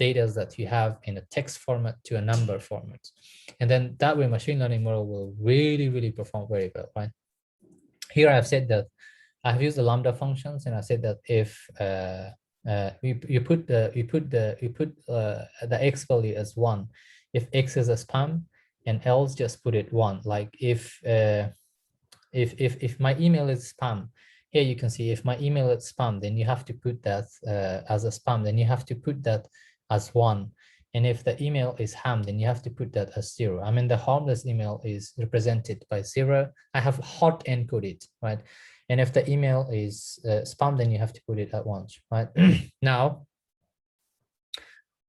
data that you have in a text format to a number format. And then that way machine learning model will really, really perform very well, right? Here I have said that I have used the lambda functions, and I said that if you put the x value as 1 if x is a spam, and else just put it 1. Like if my email is spam, here you can see if my email is spam, then you have to put that as a spam, then you have to put that as 1. And if the email is ham, then you have to put that as 0. I mean, the harmless email is represented by 0. I have hot encoded, right? And if the email is spam, then you have to put it at once, right? Now,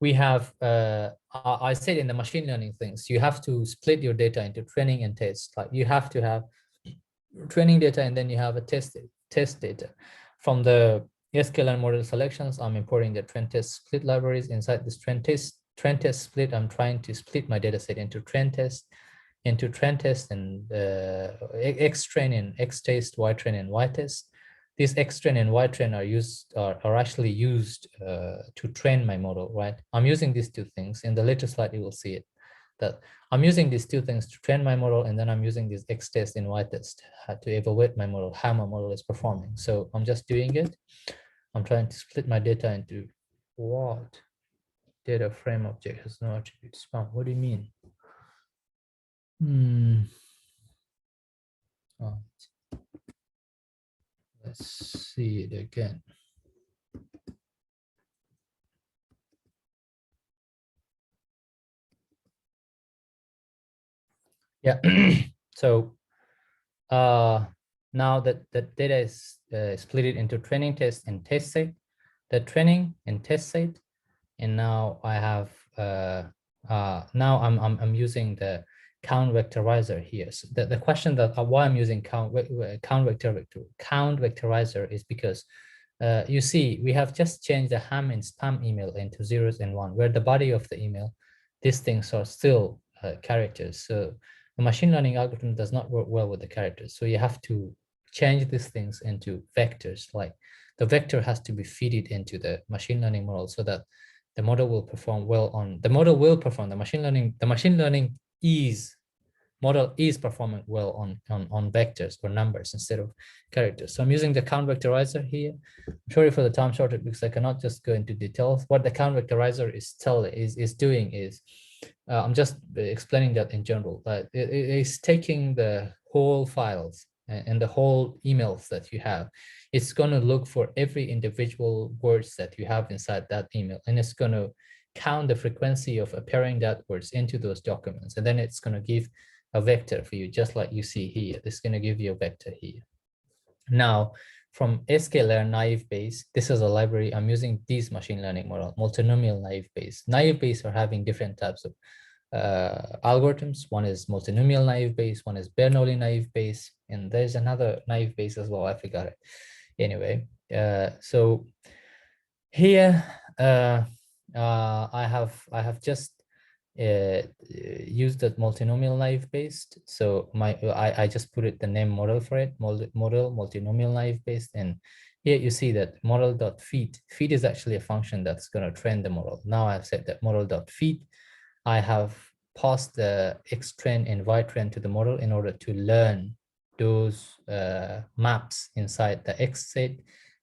we have, I said in the machine learning things, you have to split your data into training and test. Like you have to have training data, and then you have a test data. From the SQL model selections, I'm importing the train test split libraries. Inside this train test split, I'm trying to split my data set into train test, and X train and X test, Y train and Y test. This X train and Y train are actually used to train my model, right? I'm using these two things. In the later slide, you will see it, that I'm using these two things to train my model, and then I'm using this X test and Y test to evaluate my model, how my model is performing. So I'm just doing it. I'm trying to split my data into what? Data frame object has no attributes. What do you mean? Oh, let's see it again. Yeah. So now that the data is split it into training test and test set, the training and test set, and now I have now I'm using the count vectorizer here. So the question that why I'm using count vectorizer is because you see we have just changed the ham and spam email into zeros and one, where the body of the email, these things are still characters. So the machine learning algorithm does not work well with the characters. So you have to change these things into vectors. Like the vector has to be fed into the machine learning model so that the model will perform well on, the model will perform, the machine learning model is performing well on vectors or numbers instead of characters. So I'm using the count vectorizer here. I'm sorry for the time shortage because I cannot just go into details. What the count vectorizer is doing is, I'm just explaining that in general, but it is taking the whole files and the whole emails that you have. It's going to look for every individual words that you have inside that email, and it's going to count the frequency of appearing that words into those documents, and then it's going to give a vector for you, just like you see here. This is going to give you a vector here. Now, from sklearn naive Bayes, this is a library. I'm using this machine learning model, multinomial naive Bayes. Naive Bayes are having different types of algorithms. One is multinomial naive Bayes, one is Bernoulli naive Bayes, and there's another naive Bayes as well. I forgot it. Anyway, so here I have just used that multinomial naive based. So I just put it the name model for it, model multinomial naive based, and here you see that model.feed. Feed is actually a function that's going to train the model. Now I've said that model.feed. I have passed the X train and Y train to the model in order to learn those maps inside the X set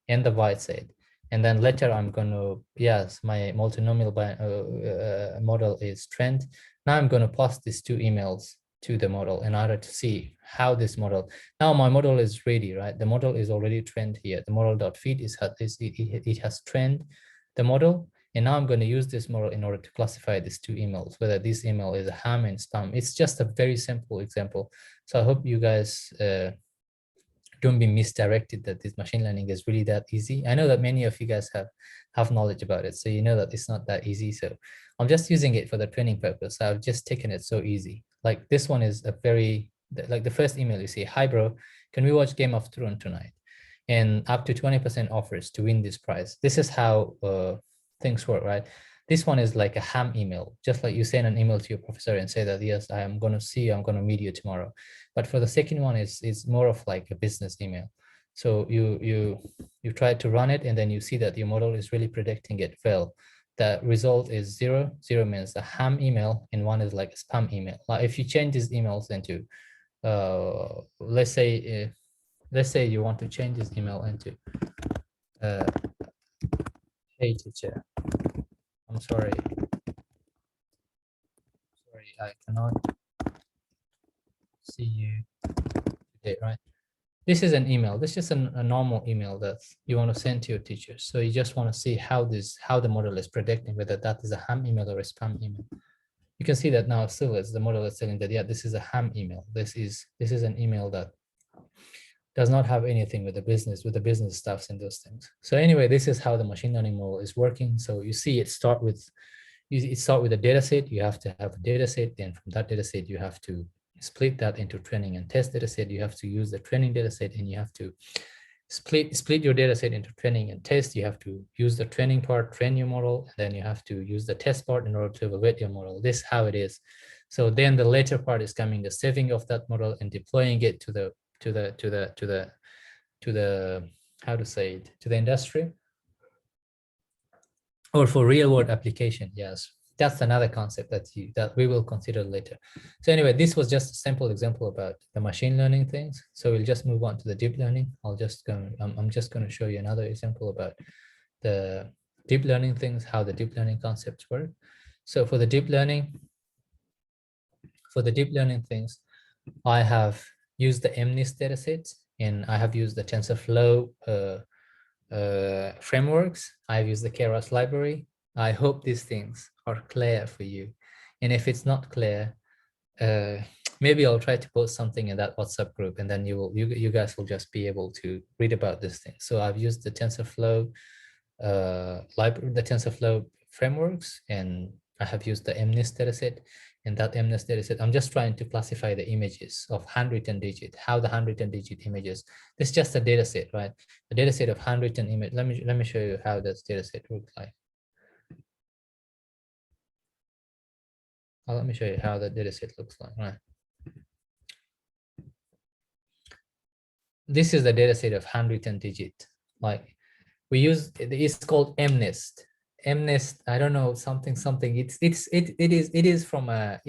and the Y set. And then later I'm going to, yes, my multinomial model is trained. Now I'm going to pass these two emails to the model in order to see how this model, now my model is ready, right? The model is already trained here. The model.feed it has trained the model. And now I'm going to use this model in order to classify these two emails, whether this email is a ham and spam. It's just a very simple example. So I hope you guys don't be misdirected that this machine learning is really that easy. I know that many of you guys have knowledge about it, so you know that it's not that easy. So I'm just using it for the training purpose. I've just taken it so easy. Like this one is a very, like the first email you see, hi bro, can we watch Game of Thrones tonight? And up to 20% offers to win this prize. This is how things work, right? This one is like a ham email, just like you send an email to your professor and say that, yes, I am going to see you, I'm going to meet you tomorrow. But for the second one, it's more of like a business email. So you try to run it, and then you see that your model is really predicting it well. The result is 0. 0 means a ham email, and 1 is like a spam email. Like if you change these emails into, let's say you want to change this email into, hey teacher, I'm sorry, I cannot see you today, right? This is an email. This is a normal email that you want to send to your teacher. So you just want to see how the model is predicting whether that is a ham email or a spam email. You can see that now still is the model is telling that, yeah, this is a ham email. This is an email that does not have anything with the business stuffs and those things. So anyway, this is how the machine learning model is working. So you see it start with a data set. You have to have a data set. Then from that data set, you have to split that into training and test data set. You have to use the training data set, and you have to split your data set into training and test. You have to use the training part, train your model, and then you have to use the test part in order to evaluate your model. This is how it is. So then the later part is coming, the saving of that model and deploying it to the how to say it, to the industry or for real world application. Yes, that's another concept that we will consider later. So anyway, this was just a simple example about the machine learning things. So we'll just move on to the deep learning. I'm just going to show you another example about the deep learning things, how the deep learning concepts work. So for the deep learning things, I have used the MNIST datasets, and I have used the TensorFlow frameworks. I've used the Keras library. I hope these things are clear for you. And if it's not clear, maybe I'll try to post something in that WhatsApp group, and then you guys will just be able to read about this thing. So I've used the TensorFlow library, the TensorFlow frameworks, and I have used the MNIST dataset. In that MNIST dataset, I'm just trying to classify the images of handwritten digit, how the handwritten digit images. This is just a dataset, right? A dataset of handwritten image. Let me show you how this dataset looks like. Let me show you how the dataset looks like. Right. This is the dataset of handwritten digit. Like we use, it's called MNIST. MNIST, I don't know, something. It is from a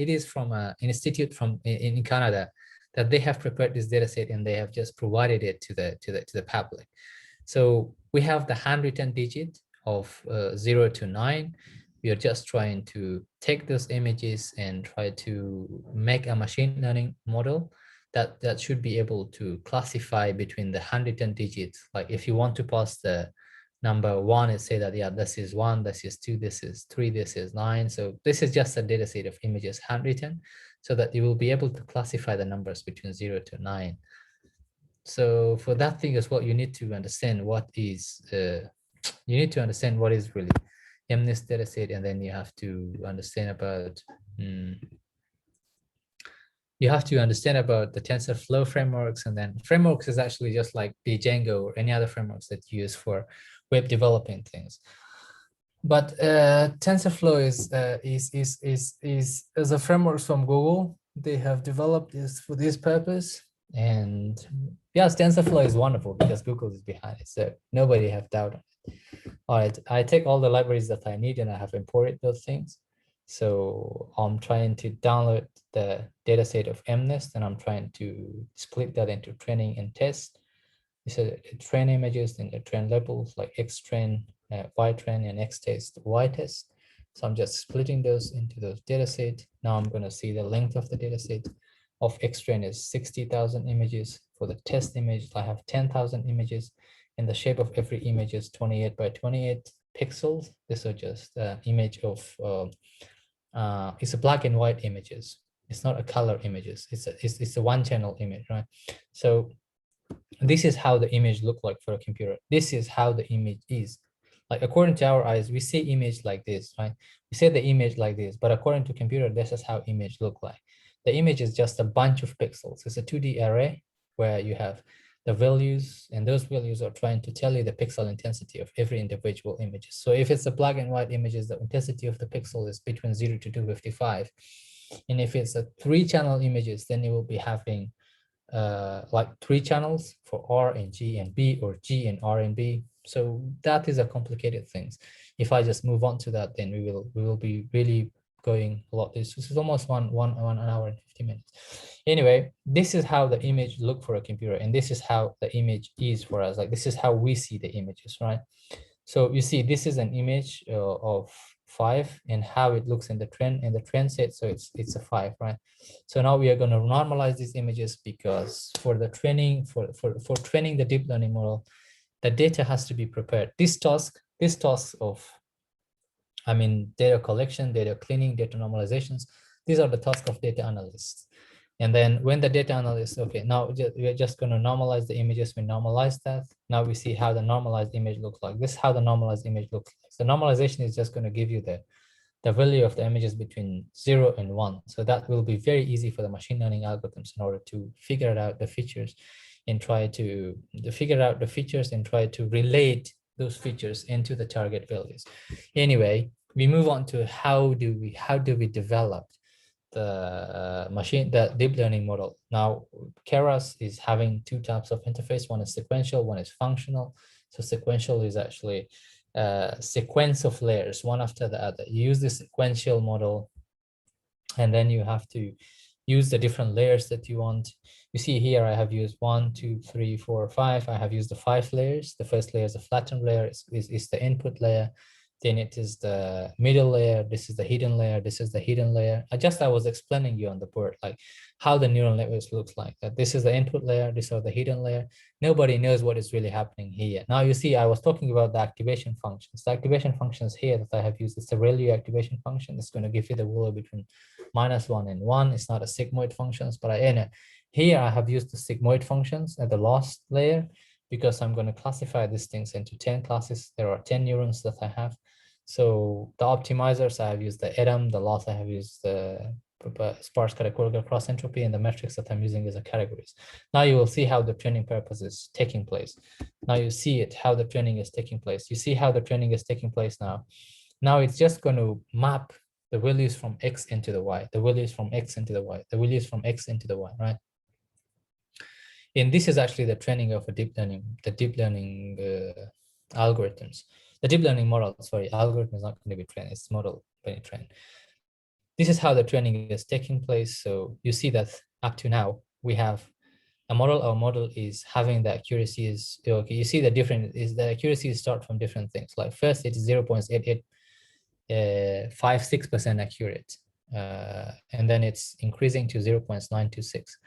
institute in Canada that they have prepared this dataset, and they have just provided it to the public. So we have the handwritten digit of 0 to 9. We are just trying to take those images and try to make a machine learning model that should be able to classify between the handwritten digits. Like if you want to pass the number 1 and say that, yeah, this is 1, this is 2, this is 3, this is 9. So this is just a data set of images handwritten, so that you will be able to classify the numbers between 0 to 9. So for that thing as well, you need to understand what is really MNIST data set, and then you have to understand about the TensorFlow frameworks. And then frameworks is actually just like the Django or any other frameworks that you use for web developing things. But TensorFlow is a framework from Google. They have developed this for this purpose. And yes, TensorFlow is wonderful because Google is behind it, so nobody have doubt on it. All right, I take all the libraries that I need, and I have imported those things. So I'm trying to download the dataset of MNIST, and I'm trying to split that into training and test. So train images and the train labels like X-train, Y-train, and X-test, Y-test. So I'm just splitting those into those dataset. Now I'm going to see the length of the dataset. Of X-train is 60,000 images. For the test image, I have 10,000 images, and the shape of every image is 28 by 28 pixels. These are just image of, it's a black and white images. It's not a color images. It's a one channel image, right? So this is how the image look like for a computer. This is how the image is. Like according to our eyes, we see image like this, right? We see the image like this, but according to computer, this is how image look like. The image is just a bunch of pixels. It's a 2D array where you have the values, and those values are trying to tell you the pixel intensity of every individual images. So if it's a black and white images, the intensity of the pixel is between 0 to 255. And if it's a 3-channel images, then you will be having like 3 channels for R and G and B, or G and R and B. So that is a complicated things. If I just move on to that, then we will be really going a lot. This is almost one hour and 50 minutes. Anyway, this is how the image look for a computer, and this is how the image is for us. Like this is how we see the images, right? So you see, this is an image of 5, and how it looks in the trend set. So it's a 5, right? So now we are going to normalize these images, because for the training, for training the deep learning model, the data has to be prepared. This task of, I mean, data collection, data cleaning, data normalizations, these are the tasks of data analysts. And then when the data analyst, okay, now we're just going to normalize the images. We normalize that. Now we see how the normalized image looks like. This is how the normalized image looks like. So normalization is just going to give you the value of the images between 0 and 1. So that will be very easy for the machine learning algorithms in order to figure out the features and try to relate those features into the target values. Anyway, we move on to how do we develop the deep learning model. Now, Keras is having two types of interface. One is sequential, one is functional. So sequential is actually a sequence of layers, one after the other. You use the sequential model, and then you have to use the different layers that you want. You see here, I have used 1, 2, 3, 4, 5. I have used the 5 layers. The first layer is a flattened layer, is the input layer. Then it is the middle layer. This is the hidden layer. This is the hidden layer. I was explaining you on the board, like how the neural networks looks like. That this is the input layer. This is the hidden layer. Nobody knows what is really happening here. Now you see, I was talking about the activation functions. The activation functions here that I have used is the ReLU activation function. It's going to give you the value between -1 and 1. It's not a sigmoid functions, but here I have used the sigmoid functions at the last layer because I'm going to classify these things into 10 classes. There are 10 neurons that I have. So the optimizers, I have used the ADAM, the loss, I have used the sparse categorical cross entropy, and the metrics that I'm using as a categories. Now you will see how the training purpose is taking place. Now you see it, how the training is taking place. You see how the training is taking place now. Now it's just going to map the values from X into the Y, the values from X into the Y, the values from X into the Y, right? And this is actually the training of a deep learning, the deep learning algorithms. The deep learning model, sorry, algorithm is not going to be trained, it's model when it trained. This is how the training is taking place. So you see that up to now, we have a model. Our model is having the accuracy is, okay, you see the different, is the accuracy start from different things. Like first it is 0.8856% accurate. And then it's increasing to 0.926.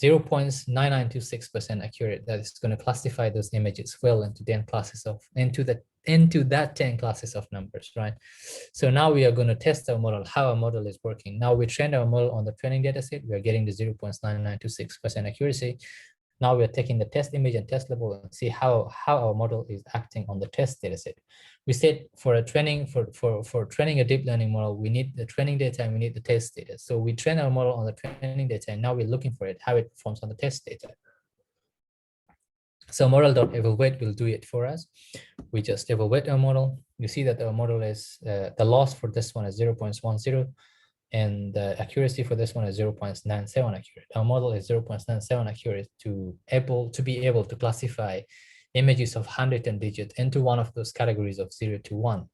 0.9926% accurate. That is going to classify those images well into 10 classes of into that 10 classes of numbers, right? So now we are going to test our model, how our model is working. Now we trained our model on the training data set. We are getting the 0.9926% accuracy. Now we are taking the test image and test level and see how our model is acting on the test data set. We said for a training, for training a deep learning model, we need the training data and we need the test data. So we train our model on the training data, and now we're looking for it, how it performs on the test data. So model.evaluate will do it for us. We just evaluate our model. You see that our model is, the loss for this one is 0.10, and the accuracy for this one is 0.97 accurate. Our model is 0.97 accurate to be able to classify images of handwritten digits into one of those categories of 0 to 1.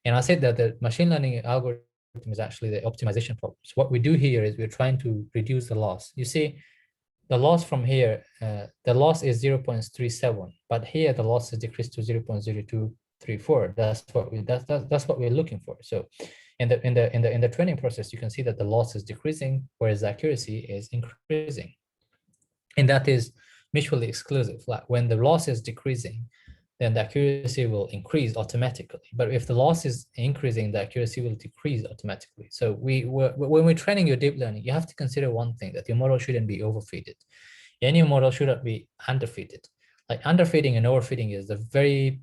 And I said that the machine learning algorithm is actually the optimization problem. So what we do here is we're trying to reduce the loss. You see, the loss from here, the loss is 0.37, but here the loss is decreased to 0.0234. That's what we're looking for. So in the training process, you can see that the loss is decreasing, whereas the accuracy is increasing, and that is mutually exclusive. Like when the loss is decreasing, then the accuracy will increase automatically. But if the loss is increasing, the accuracy will decrease automatically. So when we're training your deep learning, you have to consider one thing, that your model shouldn't be overfitted. Any model shouldn't be underfitted. Like underfitting and overfitting is the very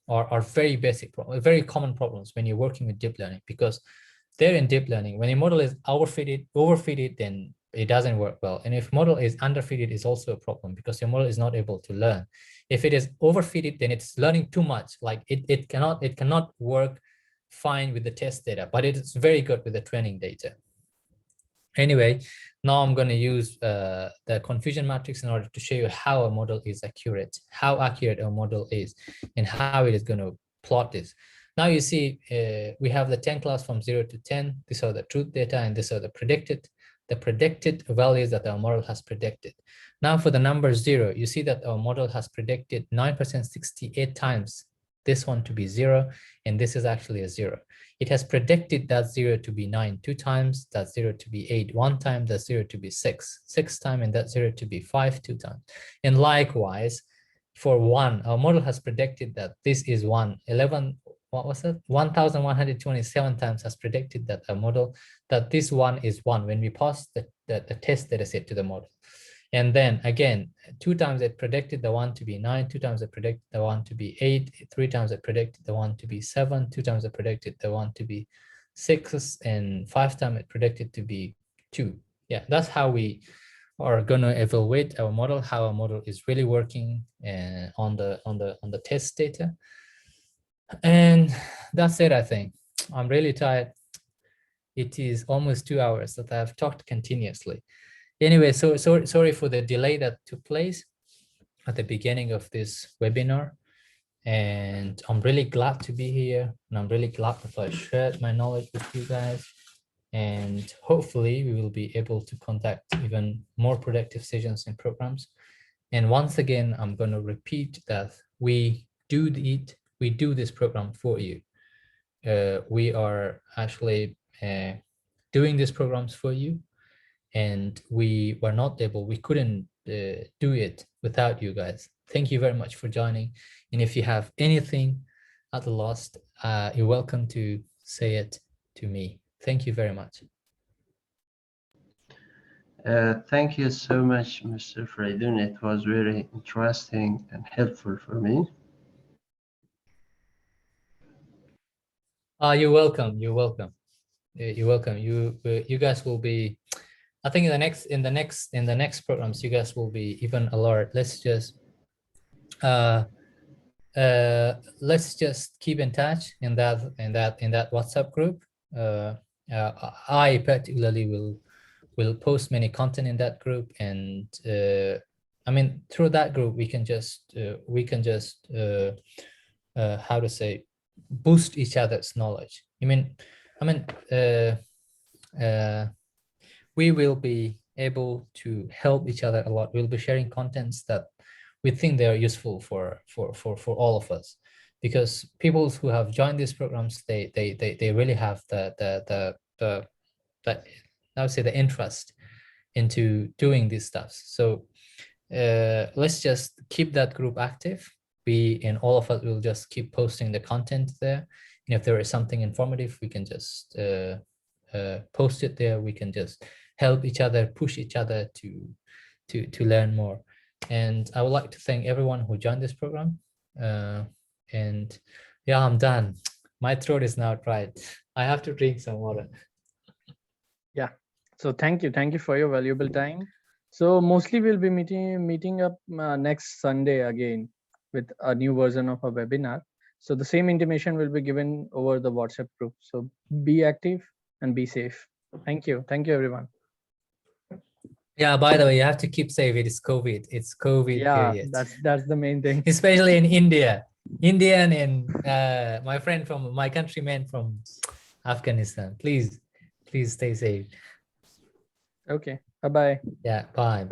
are very basic problems, very common problems when you're working with deep learning, because there in deep learning, when a model is overfitted, then it doesn't work well. And if model is underfitted, is also a problem, because your model is not able to learn. If it is overfitted, then it's learning too much. Like it cannot work fine with the test data, but it is very good with the training data. Anyway, now I'm going to use the confusion matrix in order to show you how a model is accurate, how accurate a model is, and how it is going to plot this. Now you see we have the 10 class from 0 to 10. These are the truth data, and these are the predicted values that our model has predicted. Now for the number 0, you see that our model has predicted 9% 68 times this one to be 0, and this is actually a 0. It has predicted that 0 to be 9 2 times, that 0 to be 8 1 time, that 0 to be 6 times, and that 0 to be 5 2 times. And likewise, for 1, our model has predicted that this is 1. 1,127 times has predicted that a model, that this 1 is 1 when we pass the test data set to the model. And then again, 2 times it predicted the 1 to be 9, 2 times it predicted the 1 to be 8, 3 times it predicted the 1 to be 7, 2 times it predicted the 1 to be 6, and 5 times it predicted to be 2. Yeah, that's how we are going to evaluate our model, how our model is really working on the test data. And that's it, I think. I'm really tired. it is almost 2 hours that I've talked continuously. Anyway, sorry for the delay that took place at the beginning of this webinar. And I'm really glad to be here. And I'm really glad that I shared my knowledge with you guys. And hopefully we will be able to conduct even more productive sessions and programs. And once again, I'm going to repeat that we do this program for you. We are actually doing these programs for you, and we couldn't do it without you guys. Thank you very much for joining. And if you have anything at the last, you're welcome to say it to me. Thank you very much. Thank you so much, Mr. Fridoon. It was very interesting and helpful for me. You're welcome. You're welcome. You're welcome. You guys will be, I think in the next programs, you guys will be even alert. Let's just keep in touch in that WhatsApp group. I particularly will post many content in that group, and I mean, through that group we can just how to say, boost each other's knowledge. We will be able to help each other a lot. We'll be sharing contents that we think they are useful for all of us, because people who have joined these programs, they really have the I would say the interest into doing these stuff. So let's just keep that group active. We and all of us will just keep posting the content there. And if there is something informative, we can just post it there. We can just help each other, push each other to learn more. And I would like to thank everyone who joined this program. And yeah, I'm done. My throat is now dry. I have to drink some water. Yeah. So thank you for your valuable time. So mostly we'll be meeting up next Sunday again with a new version of a webinar. So the same intimation will be given over the WhatsApp group. So be active and be safe. Thank you everyone. Yeah, by the way, you have to keep safe. It is COVID. It's COVID period. That's the main thing. Especially in India. Indian and my friend from my countryman from Afghanistan. Please stay safe. Okay. Bye-bye. Yeah, bye.